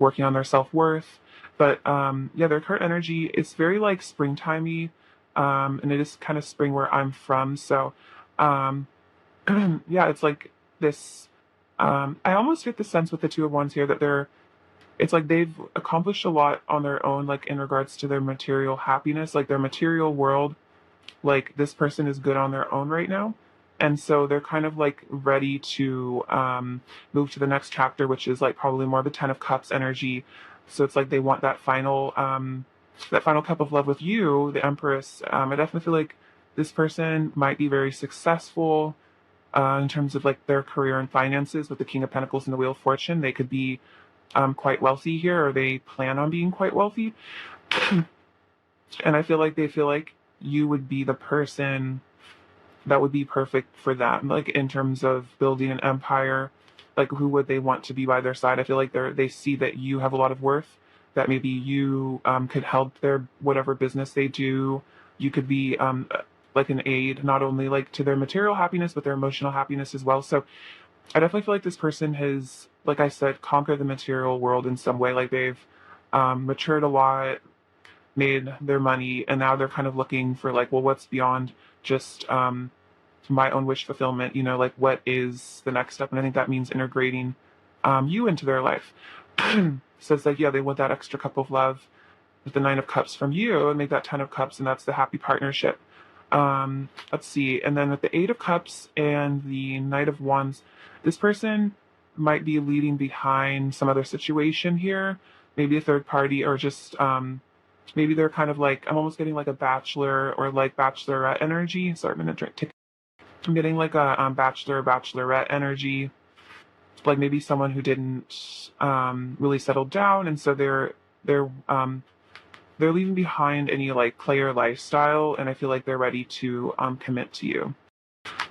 working on their self-worth. But yeah, their current energy is very like springtimey, and it is kind of spring where I'm from. So um, yeah, it's like this. I almost get the sense with the Two of Wands here that it's like they've accomplished a lot on their own, like in regards to their material happiness, like their material world. Like this person is good on their own right now. And so they're kind of like ready to move to the next chapter, which is like probably more the Ten of Cups energy. So it's like they want that final cup of love with you, the Empress. I definitely feel like this person might be very successful in terms of like their career and finances with the King of Pentacles and the Wheel of Fortune. They could be quite wealthy here, or they plan on being quite wealthy. And I feel like they feel like you would be the person that would be perfect for that. Like in terms of building an empire, like who would they want to be by their side? I feel like they see that you have a lot of worth, that maybe you could help their whatever business they do. You could be like an aid, not only like to their material happiness, but their emotional happiness as well. So I definitely feel like this person has, like I said, conquered the material world in some way. Like they've matured a lot, made their money, and now they're kind of looking for like, well, what's beyond just my own wish fulfillment? You know, like what is the next step? And I think that means integrating you into their life. So it's like, yeah, they want that extra cup of love with the Nine of Cups from you and make that Ten of Cups, and that's the happy partnership. Let's see. And then with the Eight of Cups and the Knight of Wands, this person might be leading behind some other situation here, maybe a third party, or just maybe they're kind of like, I'm almost getting like a bachelor or like bachelorette energy. Sorry, I'm gonna drink. I'm getting like a bachelorette energy, like maybe someone who didn't really settle down, and so they're leaving behind any like player lifestyle, and I feel like they're ready to commit to you.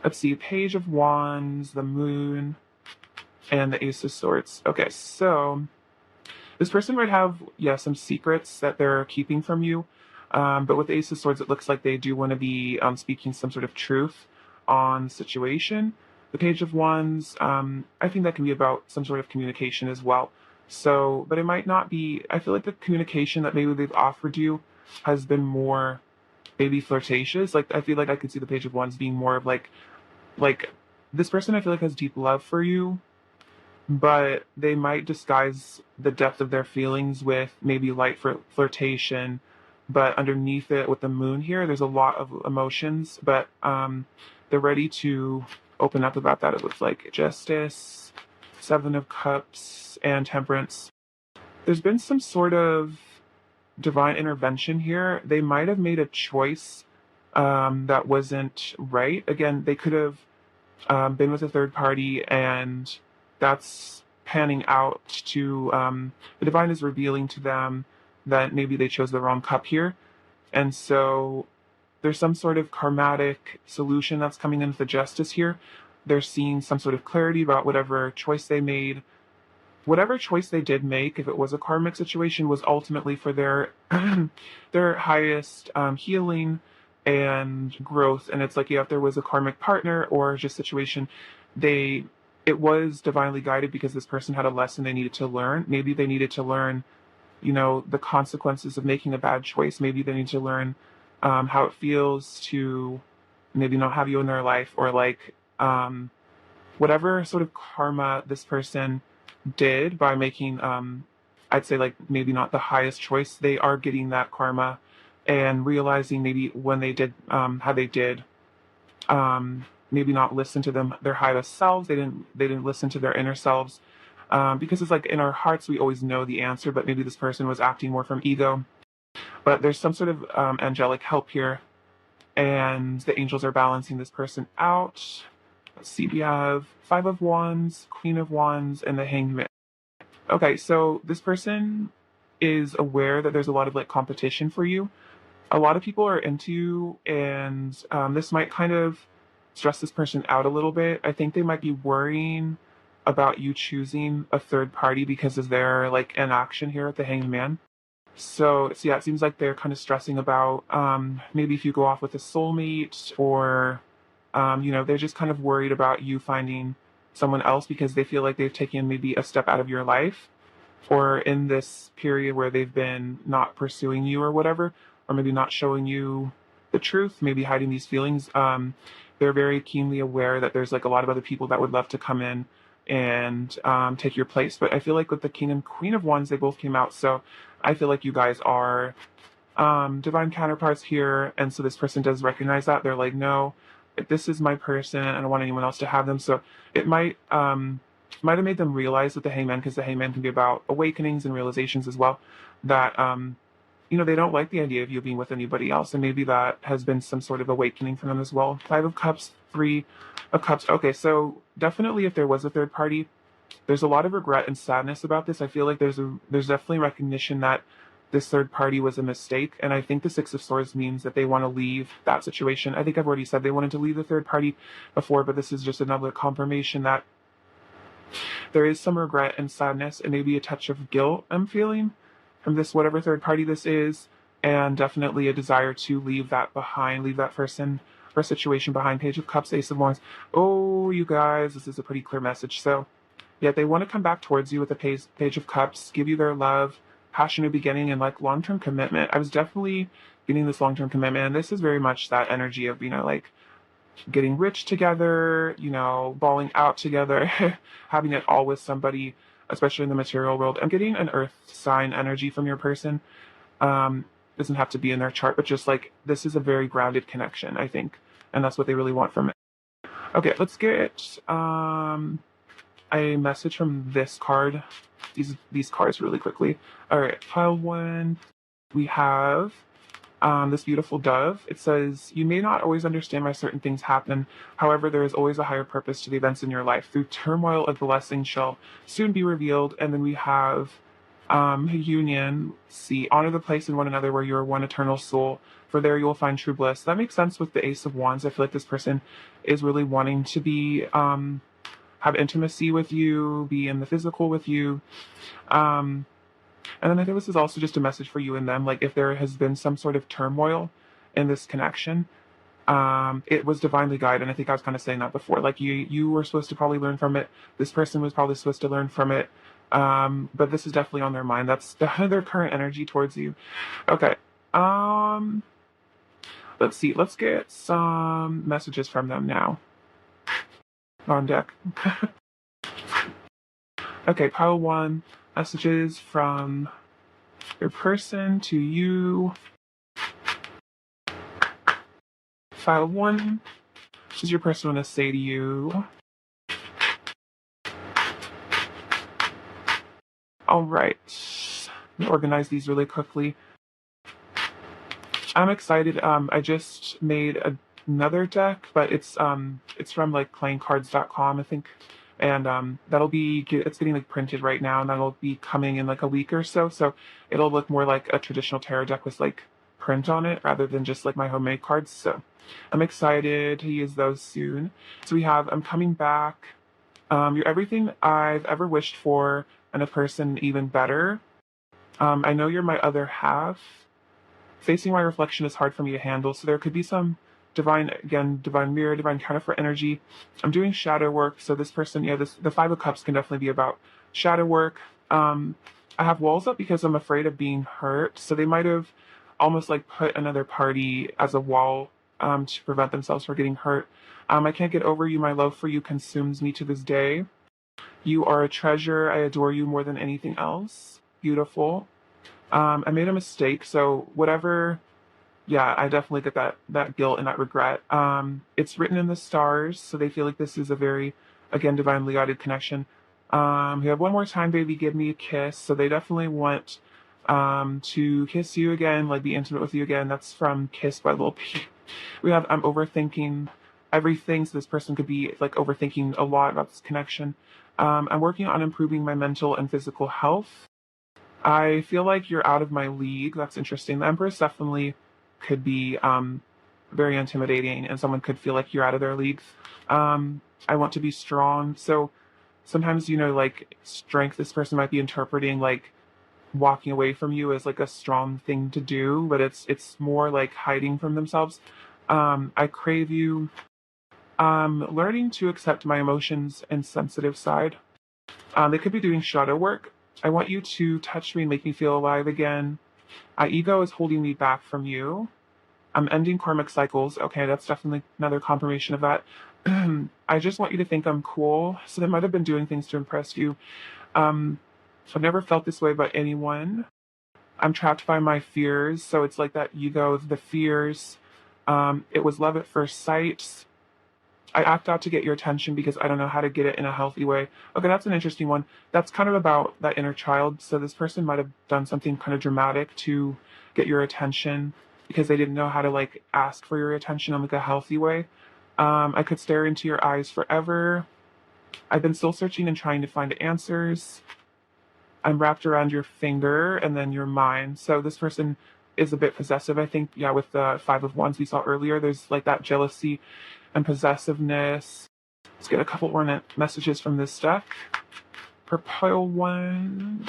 Let's see, Page of Wands, the Moon, and the Ace of Swords. Okay, so this person might have, yeah, some secrets that they're keeping from you. But with the Ace of Swords, it looks like they do want to be speaking some sort of truth on the situation. The Page of Wands, I think that can be about some sort of communication as well. So, but it might not be, I feel like the communication that maybe they've offered you has been more maybe flirtatious. Like, I feel like I could see the Page of Wands being more of like this person I feel like has deep love for you, but they might disguise the depth of their feelings with maybe light flirtation. But underneath it, with the moon here, there's a lot of emotions, but they're ready to open up about that. It looks like Justice, Seven of Cups, and Temperance. There's been some sort of divine intervention here. They might have made a choice that wasn't right. Again, they could have been with a third party, and that's panning out to the divine is revealing to them that maybe they chose the wrong cup here. And so there's some sort of karmatic solution that's coming in with the Justice here. They're seeing some sort of clarity about whatever choice they made. Whatever choice they did make, if it was a karmic situation, was ultimately for their their highest healing and growth. And it's like, yeah, if there was a karmic partner or just situation, it was divinely guided because this person had a lesson they needed to learn. Maybe they needed to learn, you know, the consequences of making a bad choice. Maybe they need to learn how it feels to maybe not have you in their life, or like whatever sort of karma this person did by making I'd say like maybe not the highest choice, they are getting that karma and realizing maybe when they did how they did maybe not listen to their highest selves. They didn't listen to their inner selves, because it's like in our hearts we always know the answer, but maybe this person was acting more from ego. But there's some sort of angelic help here, and the angels are balancing this person out. Let's see, we have Five of Wands, Queen of Wands, and the Hanged Man. Okay, so this person is aware that there's a lot of like competition for you. A lot of people are into you, and this might kind of stress this person out a little bit. I think they might be worrying about you choosing a third party because of their like inaction here at the Hanged Man. So yeah, it seems like they're kind of stressing about maybe if you go off with a soulmate, or you know, they're just kind of worried about you finding someone else because they feel like they've taken maybe a step out of your life. or in this period where they've been not pursuing you or whatever, or maybe not showing you the truth, maybe hiding these feelings. They're very keenly aware that there's like a lot of other people that would love to come in and take your place. But I feel like with the King and Queen of Wands, they both came out. So I feel like you guys are divine counterparts here. And so this person does recognize that. They're like, no, this is my person. I don't want anyone else to have them. So it might have made them realize with the Hangman, because the Hangman can be about awakenings and realizations as well, that they don't like the idea of you being with anybody else, and maybe that has been some sort of awakening for them as well. Five of Cups, Three of Cups. Okay, so definitely if there was a third party, there's a lot of regret and sadness about this. I feel like there's definitely recognition that this third party was a mistake, and I think the Six of Swords means that they want to leave that situation. I think I've already said they wanted to leave the third party before, but this is just another confirmation that there is some regret and sadness and maybe a touch of guilt I'm feeling from this, whatever third party this is, and definitely a desire to leave that behind, leave that person or situation behind. Page of Cups, Ace of Wands. Oh, you guys, this is a pretty clear message. So, yeah, they want to come back towards you with the Page of Cups, give you their love, passionate beginning, and like long-term commitment. I was definitely getting this long-term commitment, and this is very much that energy of, like getting rich together, balling out together, having it all with somebody, especially in the material world. I'm getting an earth sign energy from your person. Doesn't have to be in their chart, but just like this is a very grounded connection, I think. And that's what they really want from it. Okay, let's get a message from this card. These cards really quickly. All right, pile one. We have this beautiful dove. It says, you may not always understand why certain things happen. However, there is always a higher purpose to the events in your life. Through turmoil, a blessing shall soon be revealed. And then we have union. See, honor the place in one another where you are one eternal soul. For there you will find true bliss. That makes sense with the Ace of Wands. I feel like this person is really wanting to be have intimacy with you, be in the physical with you. And then I think this is also just a message for you and them. Like if there has been some sort of turmoil in this connection, it was divinely guided. And I think I was kind of saying that before. Like you were supposed to probably learn from it. This person was probably supposed to learn from it. But this is definitely on their mind. That's their current energy towards you. Okay. Let's see. Let's get some messages from them now. On deck. Okay, pile one. Messages from your person to you. File one. What does your person want to say to you? All right. Let me organize these really quickly. I'm excited. I just made another deck, but it's from like playingcards.com, I think. And it's getting like printed right now, and that'll be coming in like a week or so. So it'll look more like a traditional tarot deck with like print on it rather than just like my homemade cards. So I'm excited to use those soon. So we have I'm coming back. You're everything I've ever wished for, and a person even better. I know you're my other half. Facing my reflection is hard for me to handle, so there could be some divine mirror, divine counterfeit energy. I'm doing shadow work, so this person, the Five of Cups can definitely be about shadow work. I have walls up because I'm afraid of being hurt, so they might have almost like put another party as a wall to prevent themselves from getting hurt. I can't get over you. My love for you consumes me to this day. You are a treasure. I adore you more than anything else. Beautiful. I made a mistake, so whatever. Yeah, I definitely get that guilt and that regret. It's written in the stars, so they feel like this is a very, again, divinely guided connection. We have one more time, baby, give me a kiss. So they definitely want to kiss you again, like be intimate with you again. That's from Kiss by Lil Peep. We have I'm overthinking everything, so this person could be like overthinking a lot about this connection. I'm working on improving my mental and physical health. I feel like you're out of my league. That's interesting. The Empress definitely could be very intimidating, and someone could feel like you're out of their league. I want to be strong. So sometimes, like strength, this person might be interpreting like walking away from you as like a strong thing to do, but it's more like hiding from themselves. I crave you. Learning to accept my emotions and sensitive side. They could be doing shadow work. I want you to touch me and make me feel alive again. My ego is holding me back from you. I'm ending karmic cycles. Okay, that's definitely another confirmation of that. I just want you to think I'm cool. So they might have been doing things to impress you. Um, I've never felt this way about anyone. I'm trapped by my fears. So it's like that ego, the fears. It was love at first sight. I act out to get your attention because I don't know how to get it in a healthy way. Okay, that's an interesting one. That's kind of about that inner child. So this person might have done something kind of dramatic to get your attention because they didn't know how to like ask for your attention in like a healthy way. I could stare into your eyes forever. I've been soul searching and trying to find answers. I'm wrapped around your finger and then your mind. So this person is a bit possessive, I think. Yeah, with the Five of Wands we saw earlier, there's like that jealousy and possessiveness. Let's get a couple more messages from this deck. Purple one.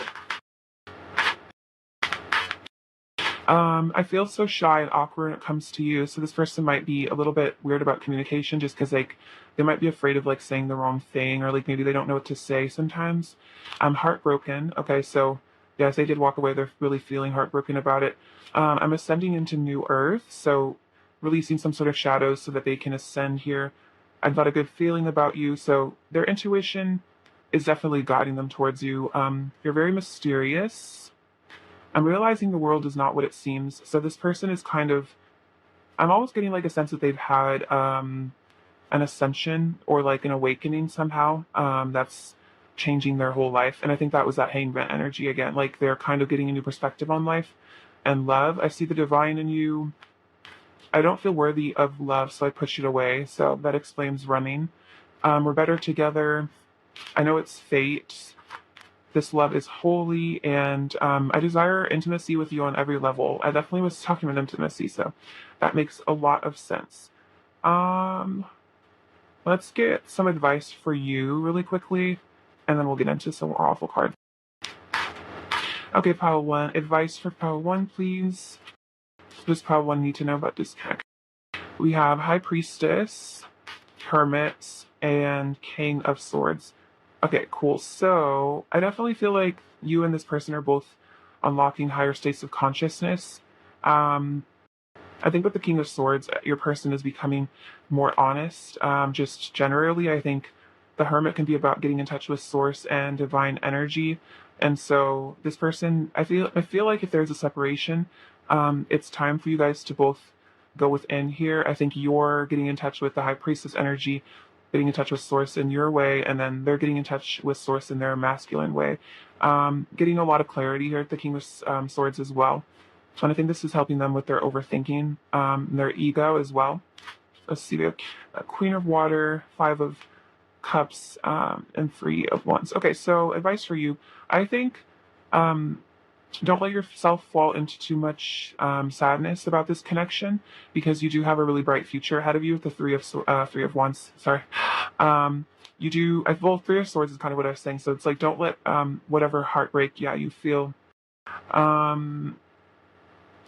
I feel so shy and awkward when it comes to you. So this person might be a little bit weird about communication just because like they might be afraid of like saying the wrong thing or like maybe they don't know what to say sometimes. I'm heartbroken. Okay, so yes, they did walk away. They're really feeling heartbroken about it. I'm ascending into new earth, so releasing some sort of shadows so that they can ascend here. I've got a good feeling about you, so their intuition is definitely guiding them towards you. You're very mysterious. I'm realizing the world is not what it seems. So this person is kind of, I'm always getting like a sense that they've had an ascension or like an awakening somehow that's changing their whole life. And I think that was that hangman energy again. Like they're kind of getting a new perspective on life and love. I see the divine in you. I don't feel worthy of love, so I push it away. So that explains running. We're better together. I know it's fate. This love is holy, and I desire intimacy with you on every level. I definitely was talking about intimacy, so that makes a lot of sense. Um, let's get some advice for you really quickly, and then we'll get into some awful cards. Okay, pile one. Advice for pile one, please. What does pile one need to know about this deck? We have High Priestess, Hermit, and King of Swords. Okay, cool. So I definitely feel like you and this person are both unlocking higher states of consciousness. Um, I think with the King of Swords, your person is becoming more honest. Just generally, I think the Hermit can be about getting in touch with Source and divine energy. And so this person, I feel like if there's a separation, it's time for you guys to both go within here. I think you're getting in touch with the High Priestess energy, getting in touch with Source in your way, and then they're getting in touch with Source in their masculine way. Getting a lot of clarity here at the King of Swords as well. And I think this is helping them with their overthinking, their ego as well. Let's see, we have Queen of Water, Five of Cups, and Three of Wands. Okay, so advice for you. I think don't let yourself fall into too much sadness about this connection because you do have a really bright future ahead of you with the Three of Wands. Sorry. You do, well, Three of Swords is kind of what I was saying. So it's like, don't let whatever heartbreak, you feel,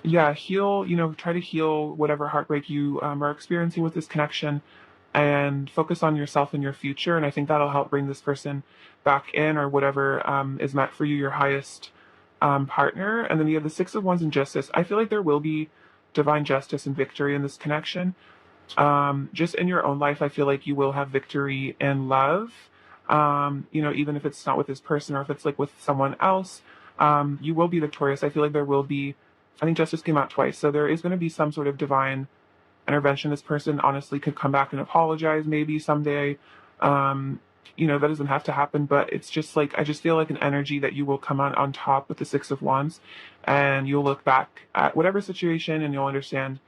heal, try to heal whatever heartbreak you are experiencing with this connection and focus on yourself and your future. And I think that'll help bring this person back in or whatever is meant for you, your highest partner. And then you have the Six of Wands and Justice. I feel like there will be divine justice and victory in this connection. Just in your own life, I feel like you will have victory in love. Even if it's not with this person or if it's like with someone else, you will be victorious. I feel like there will be, I think justice came out twice. So there is going to be some sort of divine intervention. This person honestly could come back and apologize maybe someday. That doesn't have to happen, but it's just like, I just feel like an energy that you will come on top with the Six of Wands and you'll look back at whatever situation and you'll understand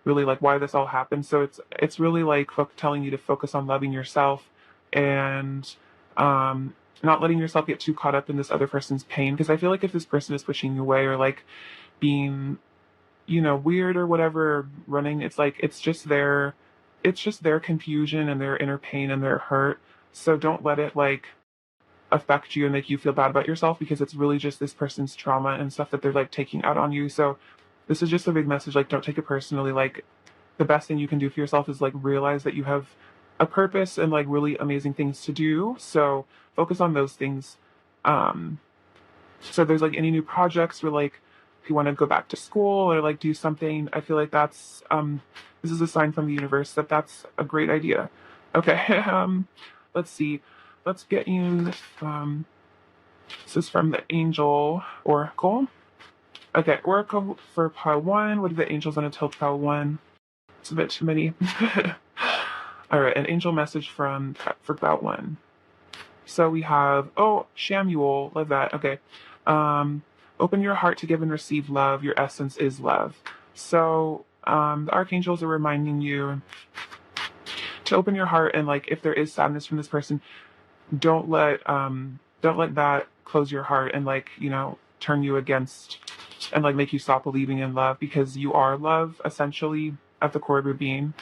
really like why this all happened. So it's really like telling you to focus on loving yourself and not letting yourself get too caught up in this other person's pain. Because I feel like if this person is pushing you away or like being weird or whatever, running, it's just their confusion and their inner pain and their hurt. So don't let it like affect you and make you feel bad about yourself because it's really just this person's trauma and stuff that they're like taking out on you. So this is just a big message, like don't take it personally. Like the best thing you can do for yourself is like realize that you have a purpose and like really amazing things to do. So focus on those things. So if there's like any new projects or like if you want to go back to school or like do something, I feel like that's this is a sign from the universe that that's a great idea. Okay, let's see. Let's get you this. This is from the Angel Oracle. Okay, Oracle for pile one. What do the angels want to tell pile one? It's a bit too many. All right, an angel message for pile one. So we have, oh, Shamuel, love that. Okay. Open your heart to give and receive love. Your essence is love. So the archangels are reminding you to open your heart, and like if there is sadness from this person, don't let that close your heart and like, turn you against and like make you stop believing in love, because you are love essentially at the core of your being.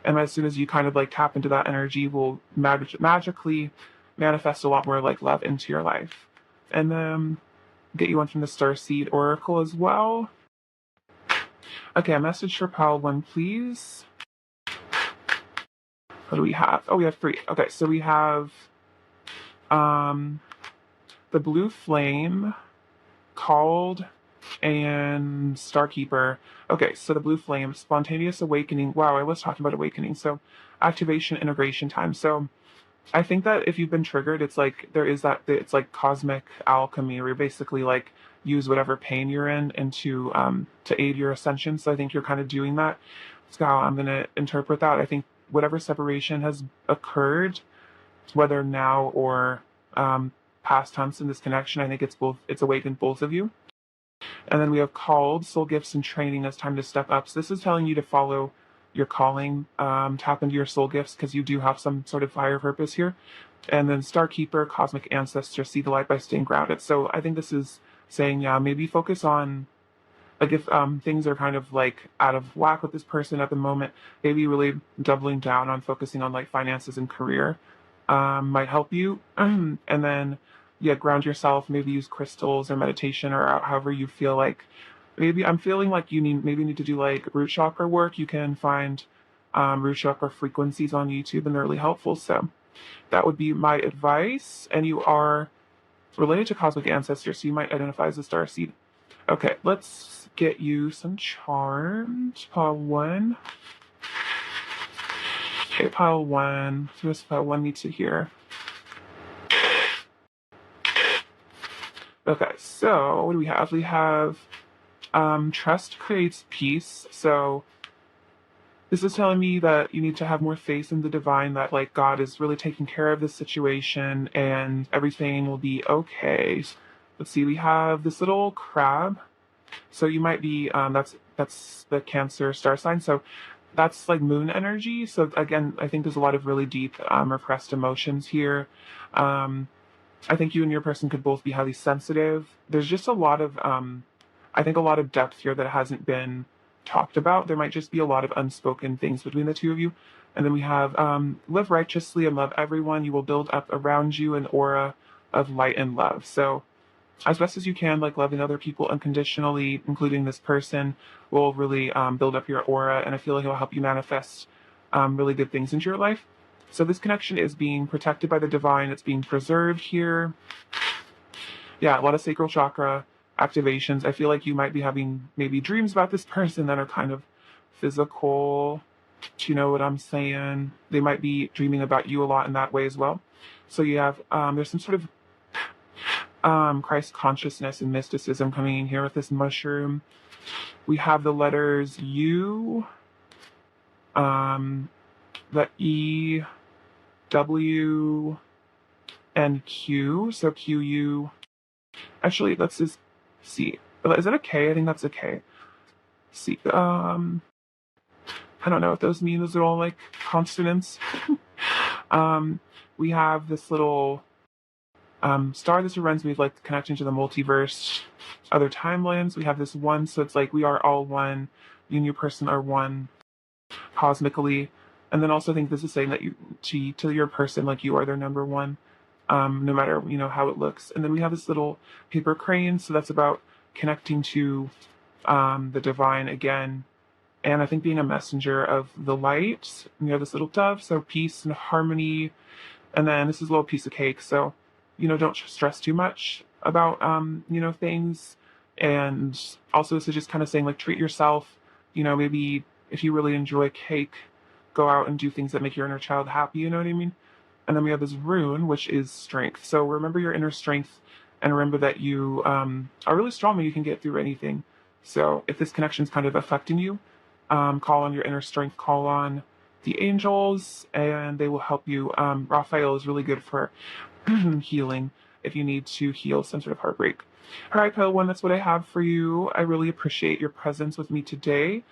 And as soon as you kind of like tap into that energy, will magically manifest a lot more like love into your life. And then get you one from the Starseed Oracle as well. Okay, a message for pile one, please. What do we have? Oh, we have three. Okay, so we have the Blue Flame, Called, and Starkeeper. Okay, so the Blue Flame, Spontaneous Awakening. Wow, I was talking about awakening. So activation, integration time. So I think that if you've been triggered, it's like there is that it's like cosmic alchemy, where you basically like use whatever pain you're in into to aid your ascension. So I think you're kind of doing that. That's how I'm gonna interpret that. I think whatever separation has occurred, whether now or past tense in this connection, I think it's both. It's awakened both of you. And then we have Called, Soul Gifts and Training. It's time to step up. So this is telling you to follow your calling, tap into your soul gifts, because you do have some sort of higher purpose here. And then Starkeeper, Cosmic Ancestor, see the light by staying grounded. So I think this is saying, yeah, maybe focus on, like if things are kind of like out of whack with this person at the moment, maybe really doubling down on focusing on like finances and career might help you. And then, yeah, ground yourself, maybe use crystals or meditation or however you feel like. Maybe I'm feeling like you need to do like root chakra work. You can find root chakra frequencies on YouTube, and they're really helpful. So that would be my advice. And you are related to cosmic ancestors, so you might identify as a star seed. Okay, let's get you some charms. Pile one. Okay, pile one. So this pile one needs to hear. Okay, so what do we have? We have trust creates peace. So this is telling me that you need to have more faith in the divine, that like God is really taking care of this situation and everything will be okay. Let's see, we have this little crab. So you might be that's the Cancer star sign. So that's like moon energy. So again, I think there's a lot of really deep repressed emotions here. I think you and your person could both be highly sensitive. There's just a lot of I think a lot of depth here that hasn't been talked about. There might just be a lot of unspoken things between the two of you. And then we have live righteously and love everyone. You will build up around you an aura of light and love. So as best as you can, like loving other people unconditionally, including this person, will really build up your aura. And I feel like it will help you manifest really good things into your life. So this connection is being protected by the divine. It's being preserved here. Yeah, a lot of sacral chakra activations. I feel like you might be having maybe dreams about this person that are kind of physical. Do you know what I'm saying? They might be dreaming about you a lot in that way as well. So you have, there's some sort of Christ consciousness and mysticism coming in here with this mushroom. We have the letters U, the E, W, and Q. So QU. Actually, let's just see. Is that a K? I think that's a K. See. I don't know what those mean. Those are all like consonants. We have this little star. This reminds me of like connecting to the multiverse, other timelines. We have this one, so it's like we are all one. You and your person are one cosmically. And then also I think this is saying that you to your person, like you are their number one, no matter how it looks. And then we have this little paper crane, so that's about connecting to the divine again. And I think being a messenger of the light. And you have this little dove, so peace and harmony. And then this is a little piece of cake, so don't stress too much. about things. And also this is just kind of saying like treat yourself, maybe if you really enjoy cake, go out and do things that make your inner child happy, you know what I mean? And then we have this rune, which is strength. So remember your inner strength and remember that you are really strong and you can get through anything. So if this connection is kind of affecting you, call on your inner strength, call on the angels, and they will help you. Raphael is really good for healing if you need to heal some sort of heartbreak. All right, Pale One, that's what I have for you. I really appreciate your presence with me today,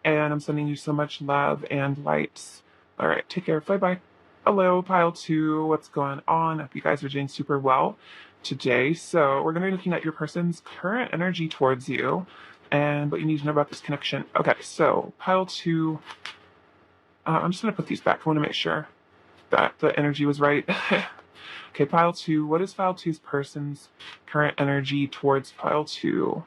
and I'm sending you so much love and light. All right, take care. Bye bye. Hello, Pile 2. What's going on? I hope you guys are doing super well today. So, we're going to be looking at your person's current energy towards you and what you need to know about this connection. Okay, so Pile 2, I'm just going to put these back. I want to make sure that the energy was right. Okay, Pile 2, what is Pile 2's person's current energy towards Pile 2?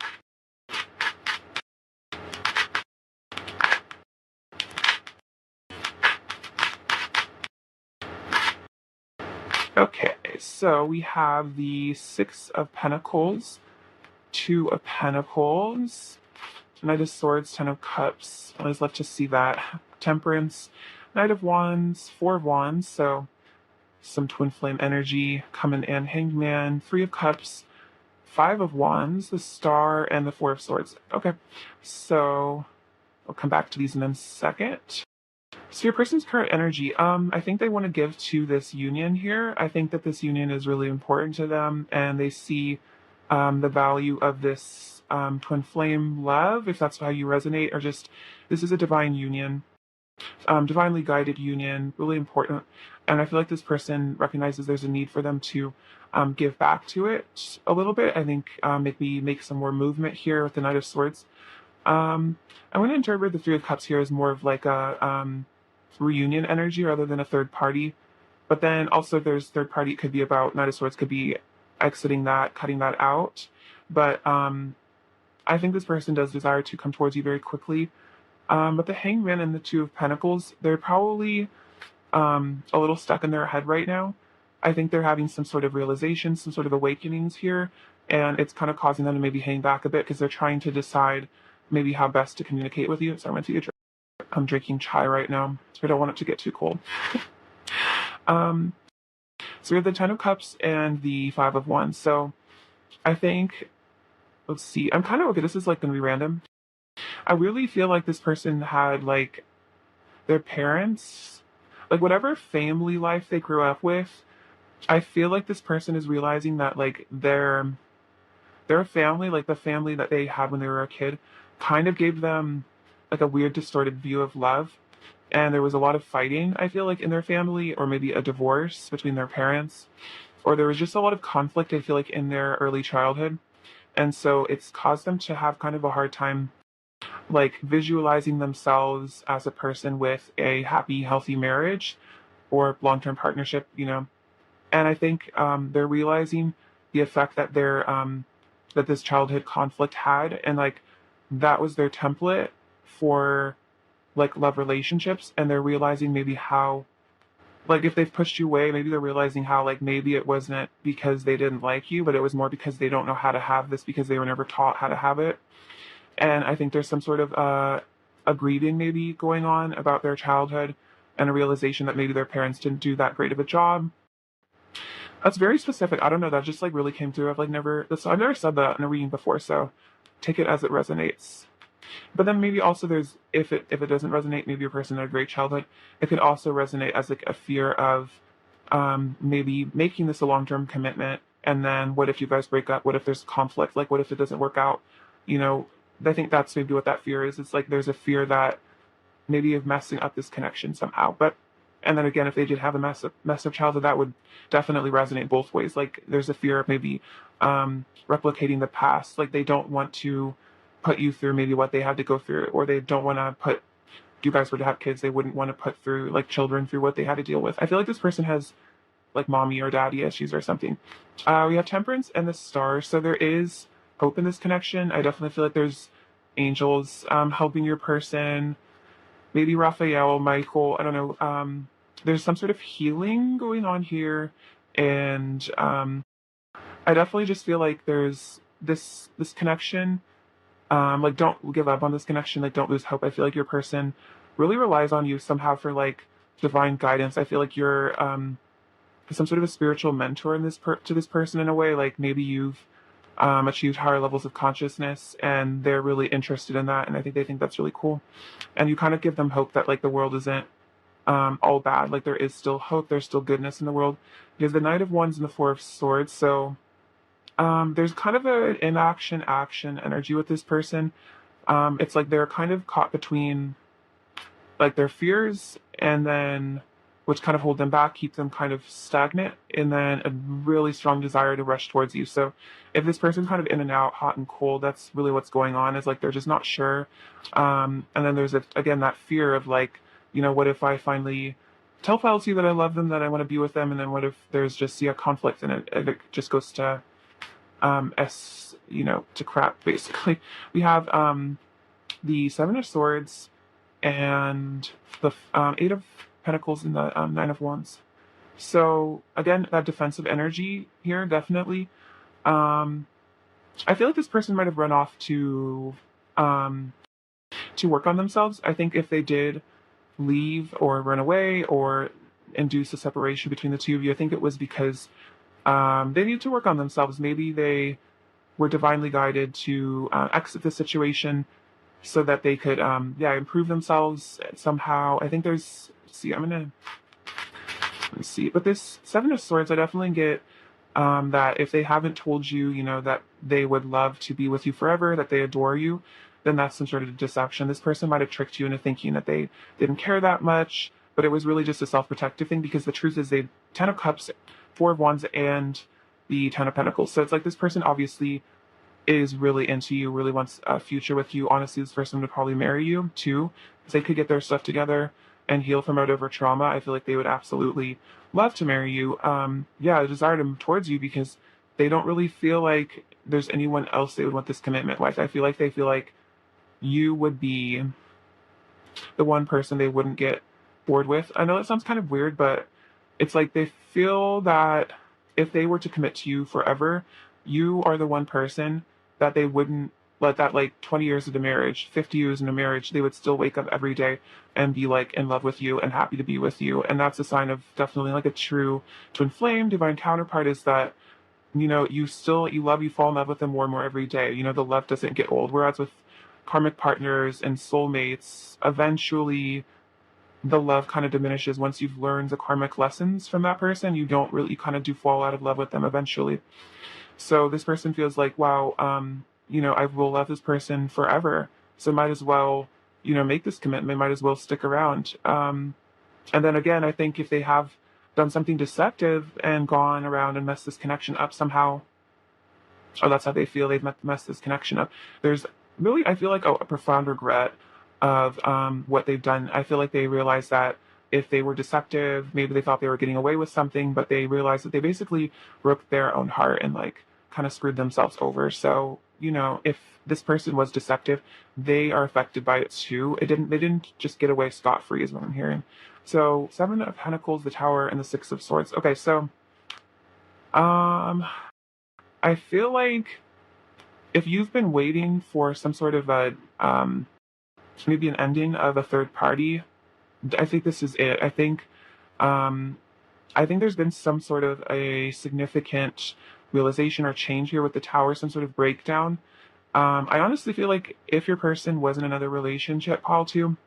Okay, so we have the Six of Pentacles, Two of Pentacles, Knight of Swords, Ten of Cups. I was left to see that. Temperance, Knight of Wands, Four of Wands, so some twin flame energy coming in. Hangman, Three of Cups, Five of Wands, the Star, and the Four of Swords. Okay, so I'll come back to these in a second. So your person's current energy, I think they want to give to this union here. I think that this union is really important to them, and they see the value of this twin flame love, if that's how you resonate, or just this is a divine union, divinely guided union, really important. And I feel like this person recognizes there's a need for them to give back to it a little bit. I think maybe make some more movement here with the Knight of Swords. I'm going to interpret the Three of Cups here as more of like a reunion energy rather than a third party. But then also there's third party, it could be about Knight of Swords, could be exiting that, cutting that out. But I think this person does desire to come towards you very quickly. But the Hangman and the Two of Pentacles, they're probably a little stuck in their head right now. I think they're having some sort of realization, some sort of awakenings here, and it's kind of causing them to maybe hang back a bit because they're trying to decide maybe how best to communicate with you. So I'm going to take a drink. I'm drinking chai right now, so I don't want it to get too cold. So we have the Ten of Cups and the Five of Wands. So I think, let's see, I'm kind of, okay, this is like going to be random. I really feel like this person had like their parents, like whatever family life they grew up with, I feel like this person is realizing that like their family, like the family that they had when they were a kid, kind of gave them like a weird distorted view of love. And there was a lot of fighting, I feel like, in their family, or maybe a divorce between their parents, or there was just a lot of conflict, I feel like, in their early childhood. And so it's caused them to have kind of a hard time like visualizing themselves as a person with a happy, healthy marriage or long-term partnership. And I think they're realizing the effect that that this childhood conflict had, and like that was their template for like love relationships, and they're realizing maybe how, like, if they've pushed you away, maybe they're realizing how like maybe it wasn't because they didn't like you, but it was more because they don't know how to have this because they were never taught how to have it. And I think there's some sort of a grieving maybe going on about their childhood, and a realization that maybe their parents didn't do that great of a job. That's very specific. I don't know. That just like really came through. I've never said that in a reading before, so take it as it resonates. But then maybe also there's, if it doesn't resonate, maybe a person had a great childhood. It could also resonate as like a fear of maybe making this a long-term commitment, and then what if you guys break up? What if there's conflict? Like what if it doesn't work out? You know, I think that's maybe what that fear is. It's like there's a fear that maybe of messing up this connection somehow. But and then again, if they did have a mess of childhood, that would definitely resonate both ways. Like there's a fear of maybe replicating the past. Like they don't want to put you through maybe what they had to go through, or they don't want to put, if you guys were to have kids, they wouldn't want to put through like children through what they had to deal with. I feel like this person has like mommy or daddy issues or something. We have Temperance and the Star, so there is hope in this connection. I definitely feel like there's angels helping your person. Maybe Raphael, Michael, I don't know. There's some sort of healing going on here, and I definitely just feel like there's this connection. Like don't give up on this connection. Like don't lose hope. I feel like your person really relies on you somehow for like divine guidance. I feel like you're some sort of a spiritual mentor in to this person in a way. Like maybe you've achieved higher levels of consciousness, and they're really interested in that. And I think they think that's really cool. And you kind of give them hope that like the world isn't all bad. Like there is still hope. There's still goodness in the world. Because the Knight of Wands and the Four of Swords. So there's kind of an inaction action energy with this person. It's like they're kind of caught between like their fears and then which kind of hold them back, keep them kind of stagnant, and then a really strong desire to rush towards you. So if this person's kind of in and out, hot and cold, that's really what's going on. Is like they're just not sure. And then there's again that fear of like, what if I finally tell Fallacy that I love them, that I want to be with them, and then what if there's just a conflict and it just goes to to crap basically. We have the Seven of Swords and the Eight of Pentacles and the Nine of Wands. So again, that defensive energy here definitely. I feel like this person might have run off um, to work on themselves. I think if they did leave or run away or induce a separation between the two of you, I think it was because they need to work on themselves. Maybe they were divinely guided to exit the situation so that they could, improve themselves somehow. I think there's, see, let me see. But this Seven of Swords, I definitely get that if they haven't told you, that they would love to be with you forever, that they adore you, then that's some sort of deception. This person might have tricked you into thinking that they didn't care that much, but it was really just a self-protective thing because the truth is they Ten of Cups, Four of Wands, and the Ten of Pentacles. So it's like this person obviously is really into you, really wants a future with you. Honestly, this person would probably marry you too, because they could get their stuff together and heal from whatever trauma. I feel like they would absolutely love to marry you. I desire them towards you because they don't really feel like there's anyone else they would want this commitment with. I feel like they feel like you would be the one person they wouldn't get bored with. I know that sounds kind of weird, but it's like they feel that if they were to commit to you forever, you are the one person that they wouldn't let that like 20 years of the marriage, 50 years in a marriage, they would still wake up every day and be like in love with you and happy to be with you. And that's a sign of definitely like a true twin flame, divine counterpart is that, you love, you fall in love with them more and more every day. The love doesn't get old. Whereas with karmic partners and soulmates, eventually the love kind of diminishes once you've learned the karmic lessons from that person. You don't really, you kind of do fall out of love with them eventually. So this person feels like, wow, I will love this person forever. So might as well, make this commitment, might as well stick around. And then again, I think if they have done something deceptive and gone around and messed this connection up somehow, or that's how they feel they've messed this connection up, there's really, I feel like, a profound regret of what they've done. I feel like they realize that if they were deceptive, maybe they thought they were getting away with something, but they realized that they basically broke their own heart and like kind of screwed themselves over. So, if this person was deceptive, they are affected by it too. They didn't just get away scot-free is what I'm hearing. So Seven of Pentacles, the Tower, and the Six of Swords. Okay, so um I feel like if you've been waiting for some sort of a maybe an ending of a third party, I think this is it. Um, I think there's been some sort of a significant realization or change here with the tower, some sort of breakdown. I honestly feel like if your person was in another relationship, Paul, too,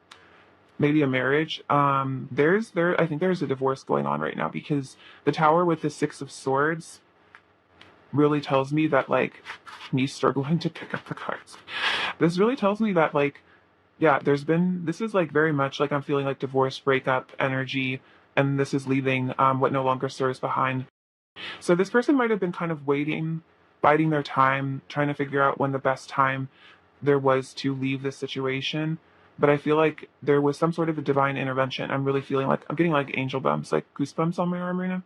maybe a marriage, I think there's a divorce going on right now because the tower with the Six of Swords really tells me that like me struggling to pick up the cards. This really tells me that like yeah, this is like very much like I'm feeling like divorce breakup energy, and this is leaving what no longer serves behind. So this person might have been kind of waiting, biding their time, trying to figure out when the best time there was to leave this situation. But I feel like there was some sort of a divine intervention. I'm really feeling like I'm getting like angel bumps, like goosebumps on my arm right now.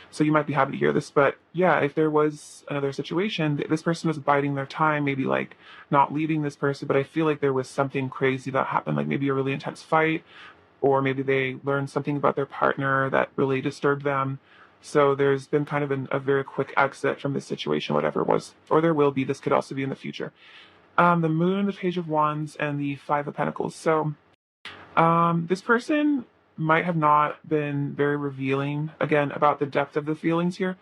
So you might be happy to hear this, but yeah, if there was another situation, this person was biding their time, maybe like not leaving this person, but I feel like there was something crazy that happened, like maybe a really intense fight, or maybe they learned something about their partner that really disturbed them. So there's been kind of a very quick exit from this situation, whatever it was, or there will be. This could also be in the future. The Moon, the Page of Wands, and the Five of Pentacles. So this person might have not been very revealing, again, about the depth of the feelings here.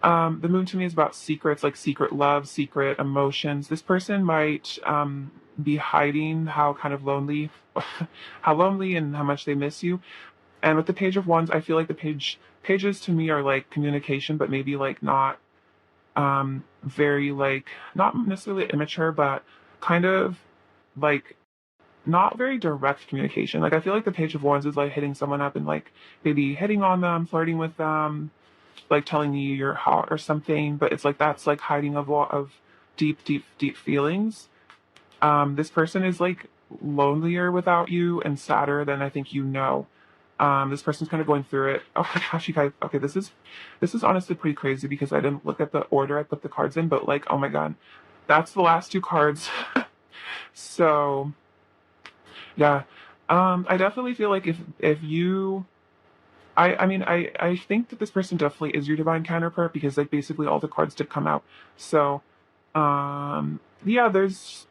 The Moon to me is about secrets, like secret love, secret emotions. This person might be hiding how kind of lonely, how lonely and how much they miss you. And with the Page of Wands, I feel like the pages to me are like communication, but maybe like not very like not necessarily immature, but kind of like not very direct communication. Like I feel like the Page of Wands is like hitting someone up and like maybe hitting on them, flirting with them, like telling you you're hot or something, but it's like that's like hiding a lot of deep, deep, deep feelings. This person is like lonelier without you and sadder than I think you know. This person's kind of going through it. Oh my gosh, you guys. Okay, this is honestly pretty crazy because I didn't look at the order I put the cards in, but like, oh my god, that's the last two cards. So yeah, I definitely feel like if you I mean, I think that this person definitely is your divine counterpart because like basically all the cards did come out. So, yeah, there's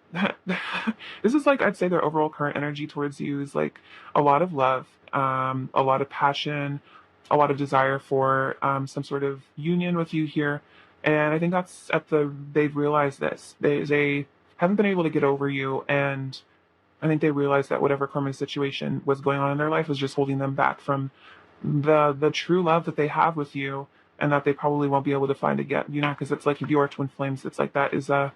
this is like I'd say their overall current energy towards you is like a lot of love, a lot of passion, a lot of desire for some sort of union with you here. And I think that's they've realized this. They haven't been able to get over you, and I think they realized that whatever karmic situation was going on in their life was just holding them back from the true love that they have with you, and that they probably won't be able to find again. You know, because it's like if you are twin flames, it's like that is a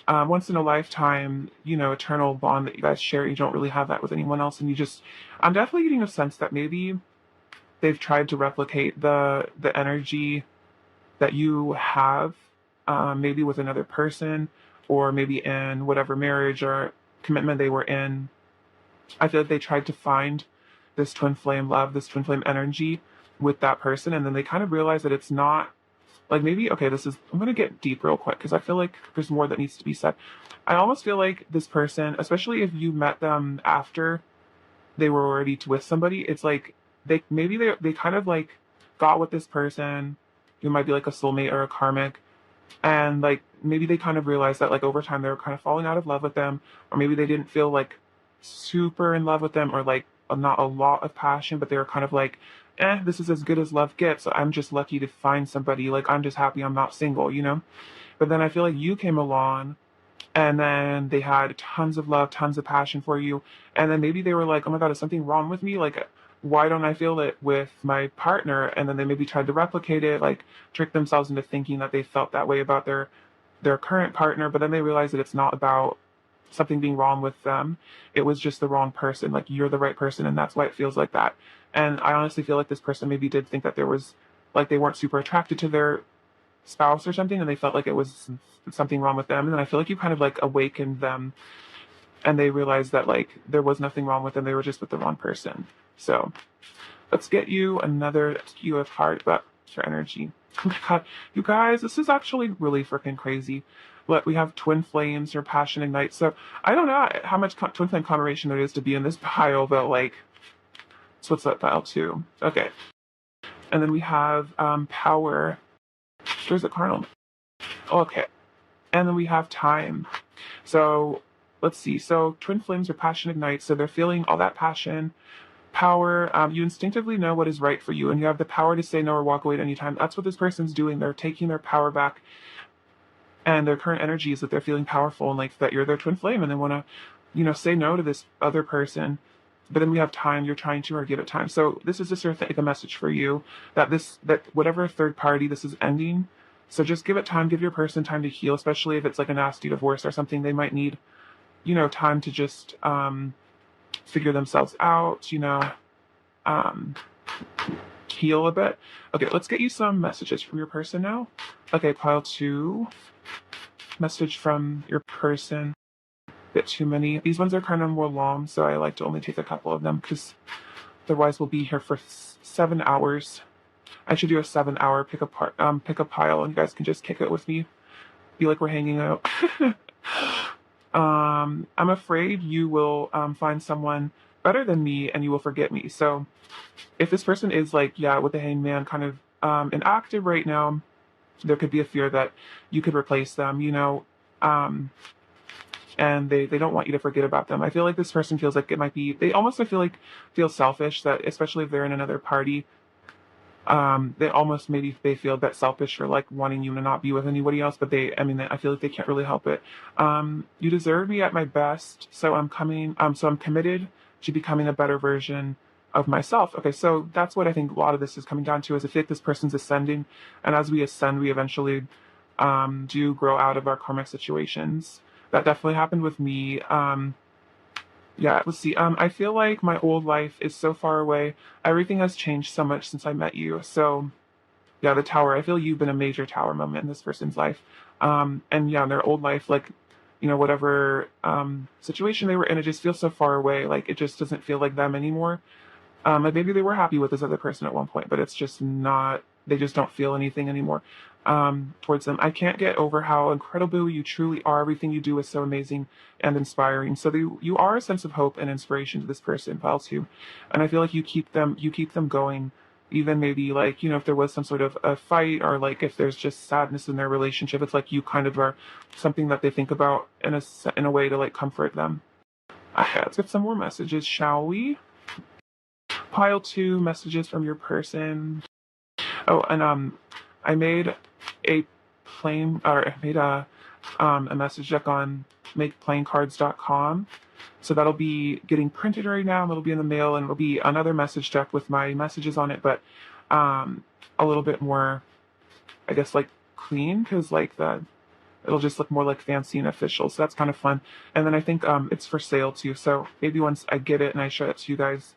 once in a lifetime, you know, eternal bond that you guys share. You don't really have that with anyone else, and you just I'm definitely getting a sense that maybe they've tried to replicate the energy that you have, maybe with another person, or maybe in whatever marriage or commitment they were in. I feel like they tried to find this twin flame love, this twin flame energy with that person, and then they kind of realized that it's not like maybe okay. I'm gonna get deep real quick because I feel like there's more that needs to be said. I almost feel like this person, especially if you met them after they were already with somebody, it's like they kind of like got with this person who might be like a soulmate or a karmic, and like maybe they kind of realized that like over time they were kind of falling out of love with them, or maybe they didn't feel like super in love with them, or like not a lot of passion, but they were kind of like this is as good as love gets. I'm just lucky to find somebody, like I'm just happy I'm not single, you know. But then I feel like you came along, and then they had tons of love, tons of passion for you, and then maybe they were like, oh my god, is something wrong with me, like why don't I feel it with my partner? And then they maybe tried to replicate it, like trick themselves into thinking that they felt that way about their current partner, but then they realized that it's not about something being wrong with them. It was just the wrong person. Like you're the right person, and that's why it feels like that. And I honestly feel like this person maybe did think that there was like they weren't super attracted to their spouse or something, and they felt like it was something wrong with them. And then I feel like you kind of like awakened them, and they realized that like there was nothing wrong with them. They were just with the wrong person. So let's get you another skew of heart, but your energy. Oh my god, you guys, this is actually really freaking crazy. But we have twin flames, your passion ignites. So I don't know how much twin flame combination there is to be in this pile, but like, so what's that pile too? Okay, and then we have power. There's a cardinal. Okay, and then we have time. So let's see. So twin flames, your passion ignites. So they're feeling all that passion, power. You instinctively know what is right for you, and you have the power to say no or walk away at any time. That's what this person's doing. They're taking their power back, and their current energy is that they're feeling powerful and like that you're their twin flame, and they want to, you know, say no to this other person. But then we have time. You're trying to or give it time. So this is just sort of like a message for you that that whatever third party this is ending. So just give it time. Give your person time to heal, especially if it's like a nasty divorce or something. They might need, you know, time to just figure themselves out. You know, um, heal a bit. Okay, let's get you some messages from your person now. Okay, pile two. Message from your person. Bit too many. These ones are kind of more long, so I like to only take a couple of them because otherwise we'll be here for 7 hours. I should do a 7 hour pick a pile, and you guys can just kick it with me. Be like we're hanging out. I'm afraid you will find someone better than me and you will forget me. So if this person is like, yeah, with the hangman kind of inactive right now, there could be a fear that you could replace them, um, and they don't want you to forget about them. I feel like this person feels like it might be, they almost, I feel like, feel selfish that, especially if they're in another party, they almost maybe they feel a bit selfish for like wanting you to not be with anybody else, but I mean, I feel like they can't really help it. You deserve me at my best, so I'm committed to becoming a better version of myself. Okay, so that's what I think a lot of this is coming down to, is I feel like this person's ascending, and as we ascend, we eventually do grow out of our karmic situations. That definitely happened with me. Yeah, let's see. I feel like my old life is so far away. Everything has changed so much since I met you. So, yeah, the tower. I feel you've been a major tower moment in this person's life. And yeah, their old life, like, whatever situation they were in, it just feels so far away. Like, it just doesn't feel like them anymore. Like maybe they were happy with this other person at one point, but it's just not, they just don't feel anything anymore towards them. I can't get over how incredible you truly are. Everything you do is so amazing and inspiring. So you are a sense of hope and inspiration to this person, pal, too. And I feel like you keep them going, even maybe like, if there was some sort of a fight, or like if there's just sadness in their relationship, it's like you kind of are something that they think about in a way to like comfort them. Okay, let's get some more messages, shall we? Pile two, messages from your person. Oh, and I made a I made a message deck on makeplanecards.com. So that'll be getting printed right now, and it'll be in the mail, and it'll be another message deck with my messages on it, but a little bit more, I guess, like clean, because like it'll just look more like fancy and official. So that's kind of fun. And then I think it's for sale too. So maybe once I get it and I show it to you guys,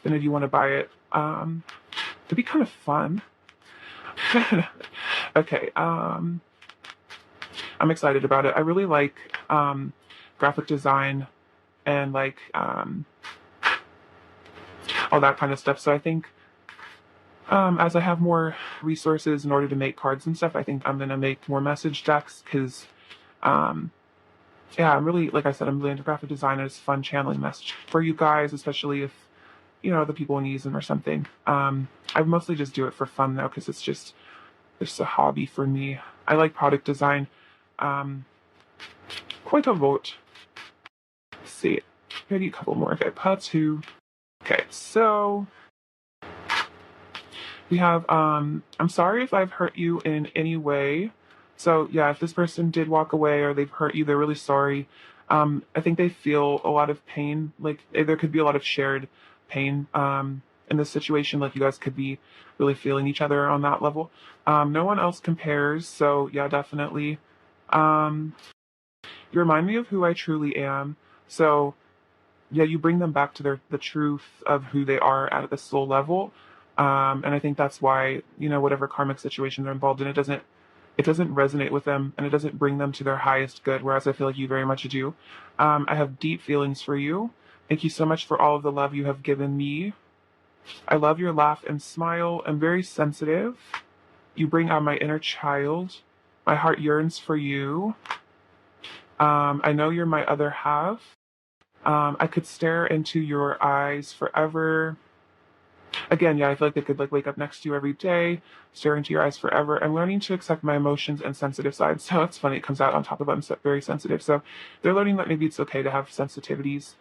then if you want to buy it, it'd be kind of fun. Okay, I'm excited about it. I really like graphic design and like all that kind of stuff. So I think as I have more resources in order to make cards and stuff, I think I'm gonna make more message decks, because yeah, I'm really, like I said, I'm really into graphic design, and it's fun channeling message for you guys, especially if the people need them or something. I mostly just do it for fun though, because it's a hobby for me. I like product design quite a lot. Let's see, maybe a couple more. Okay, part two. Okay, so we have I'm sorry if I've hurt you in any way. So yeah, if this person did walk away or they've hurt you, they're really sorry. I think they feel a lot of pain. Like there could be a lot of shared pain in this situation. Like you guys could be really feeling each other on that level. No one else compares. So yeah, definitely. Um, you remind me of who I truly am. So yeah, you bring them back to the truth of who they are at the soul level. And I think that's why, whatever karmic situation they're involved in, it doesn't resonate with them, and it doesn't bring them to their highest good, whereas I feel like you very much do. I have deep feelings for you. Thank you so much for all of the love you have given me. I love your laugh and smile. I'm very sensitive. You bring out my inner child. My heart yearns for you. I know you're my other half. I could stare into your eyes forever. Again, yeah, I feel like they could like wake up next to you every day, stare into your eyes forever. I'm learning to accept my emotions and sensitive sides. So it's funny, it comes out on top of I'm very sensitive. So they're learning that maybe it's okay to have sensitivities.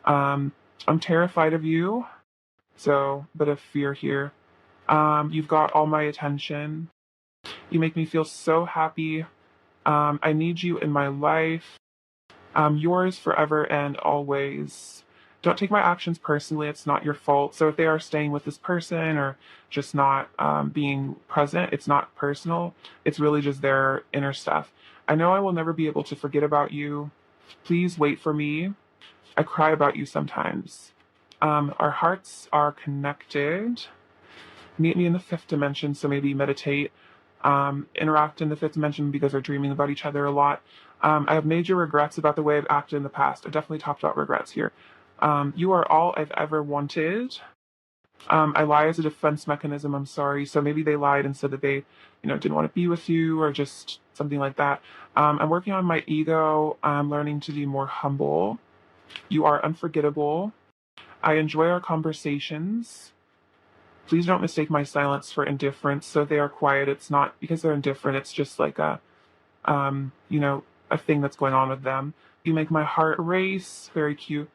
I'm terrified of you. So, bit of fear here. You've got all my attention. You make me feel so happy. I need you in my life. Yours forever and always. Don't take my actions personally. It's not your fault. So if they are staying with this person or just not being present, it's not personal. It's really just their inner stuff. I know I will never be able to forget about you. Please wait for me. I cry about you sometimes. Our hearts are connected. Meet me in the fifth dimension. So maybe meditate, interact in the fifth dimension because they're dreaming about each other a lot. I have major regrets about the way I've acted in the past. I definitely talked about regrets here. You are all I've ever wanted. I lie as a defense mechanism. I'm sorry. So maybe they lied and said that they, didn't want to be with you or just something like that. I'm working on my ego. I'm learning to be more humble. You are unforgettable. I enjoy our conversations. Please don't mistake my silence for indifference. So if they are quiet, it's not because they're indifferent. It's just like a thing that's going on with them. You make my heart race. Very cute.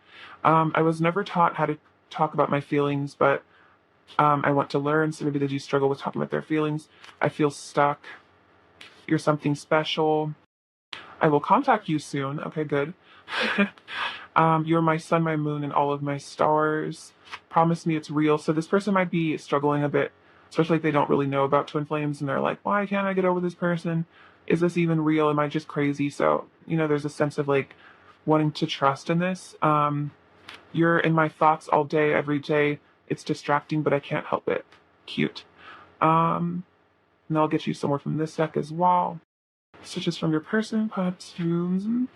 I was never taught how to talk about my feelings, but I want to learn. So maybe they do struggle with talking about their feelings. I feel stuck. You're something special. I will contact you soon. Okay, good. You're my sun, my moon, and all of my stars. Promise me it's real. So this person might be struggling a bit, especially if they don't really know about twin flames and they're like, why can't I get over this person? Is this even real? Am I just crazy? So, there's a sense of like wanting to trust in this. You're in my thoughts all day, every day. It's distracting, but I can't help it. Cute. And I'll get you somewhere from this deck as well. Such as from your person, cartoons.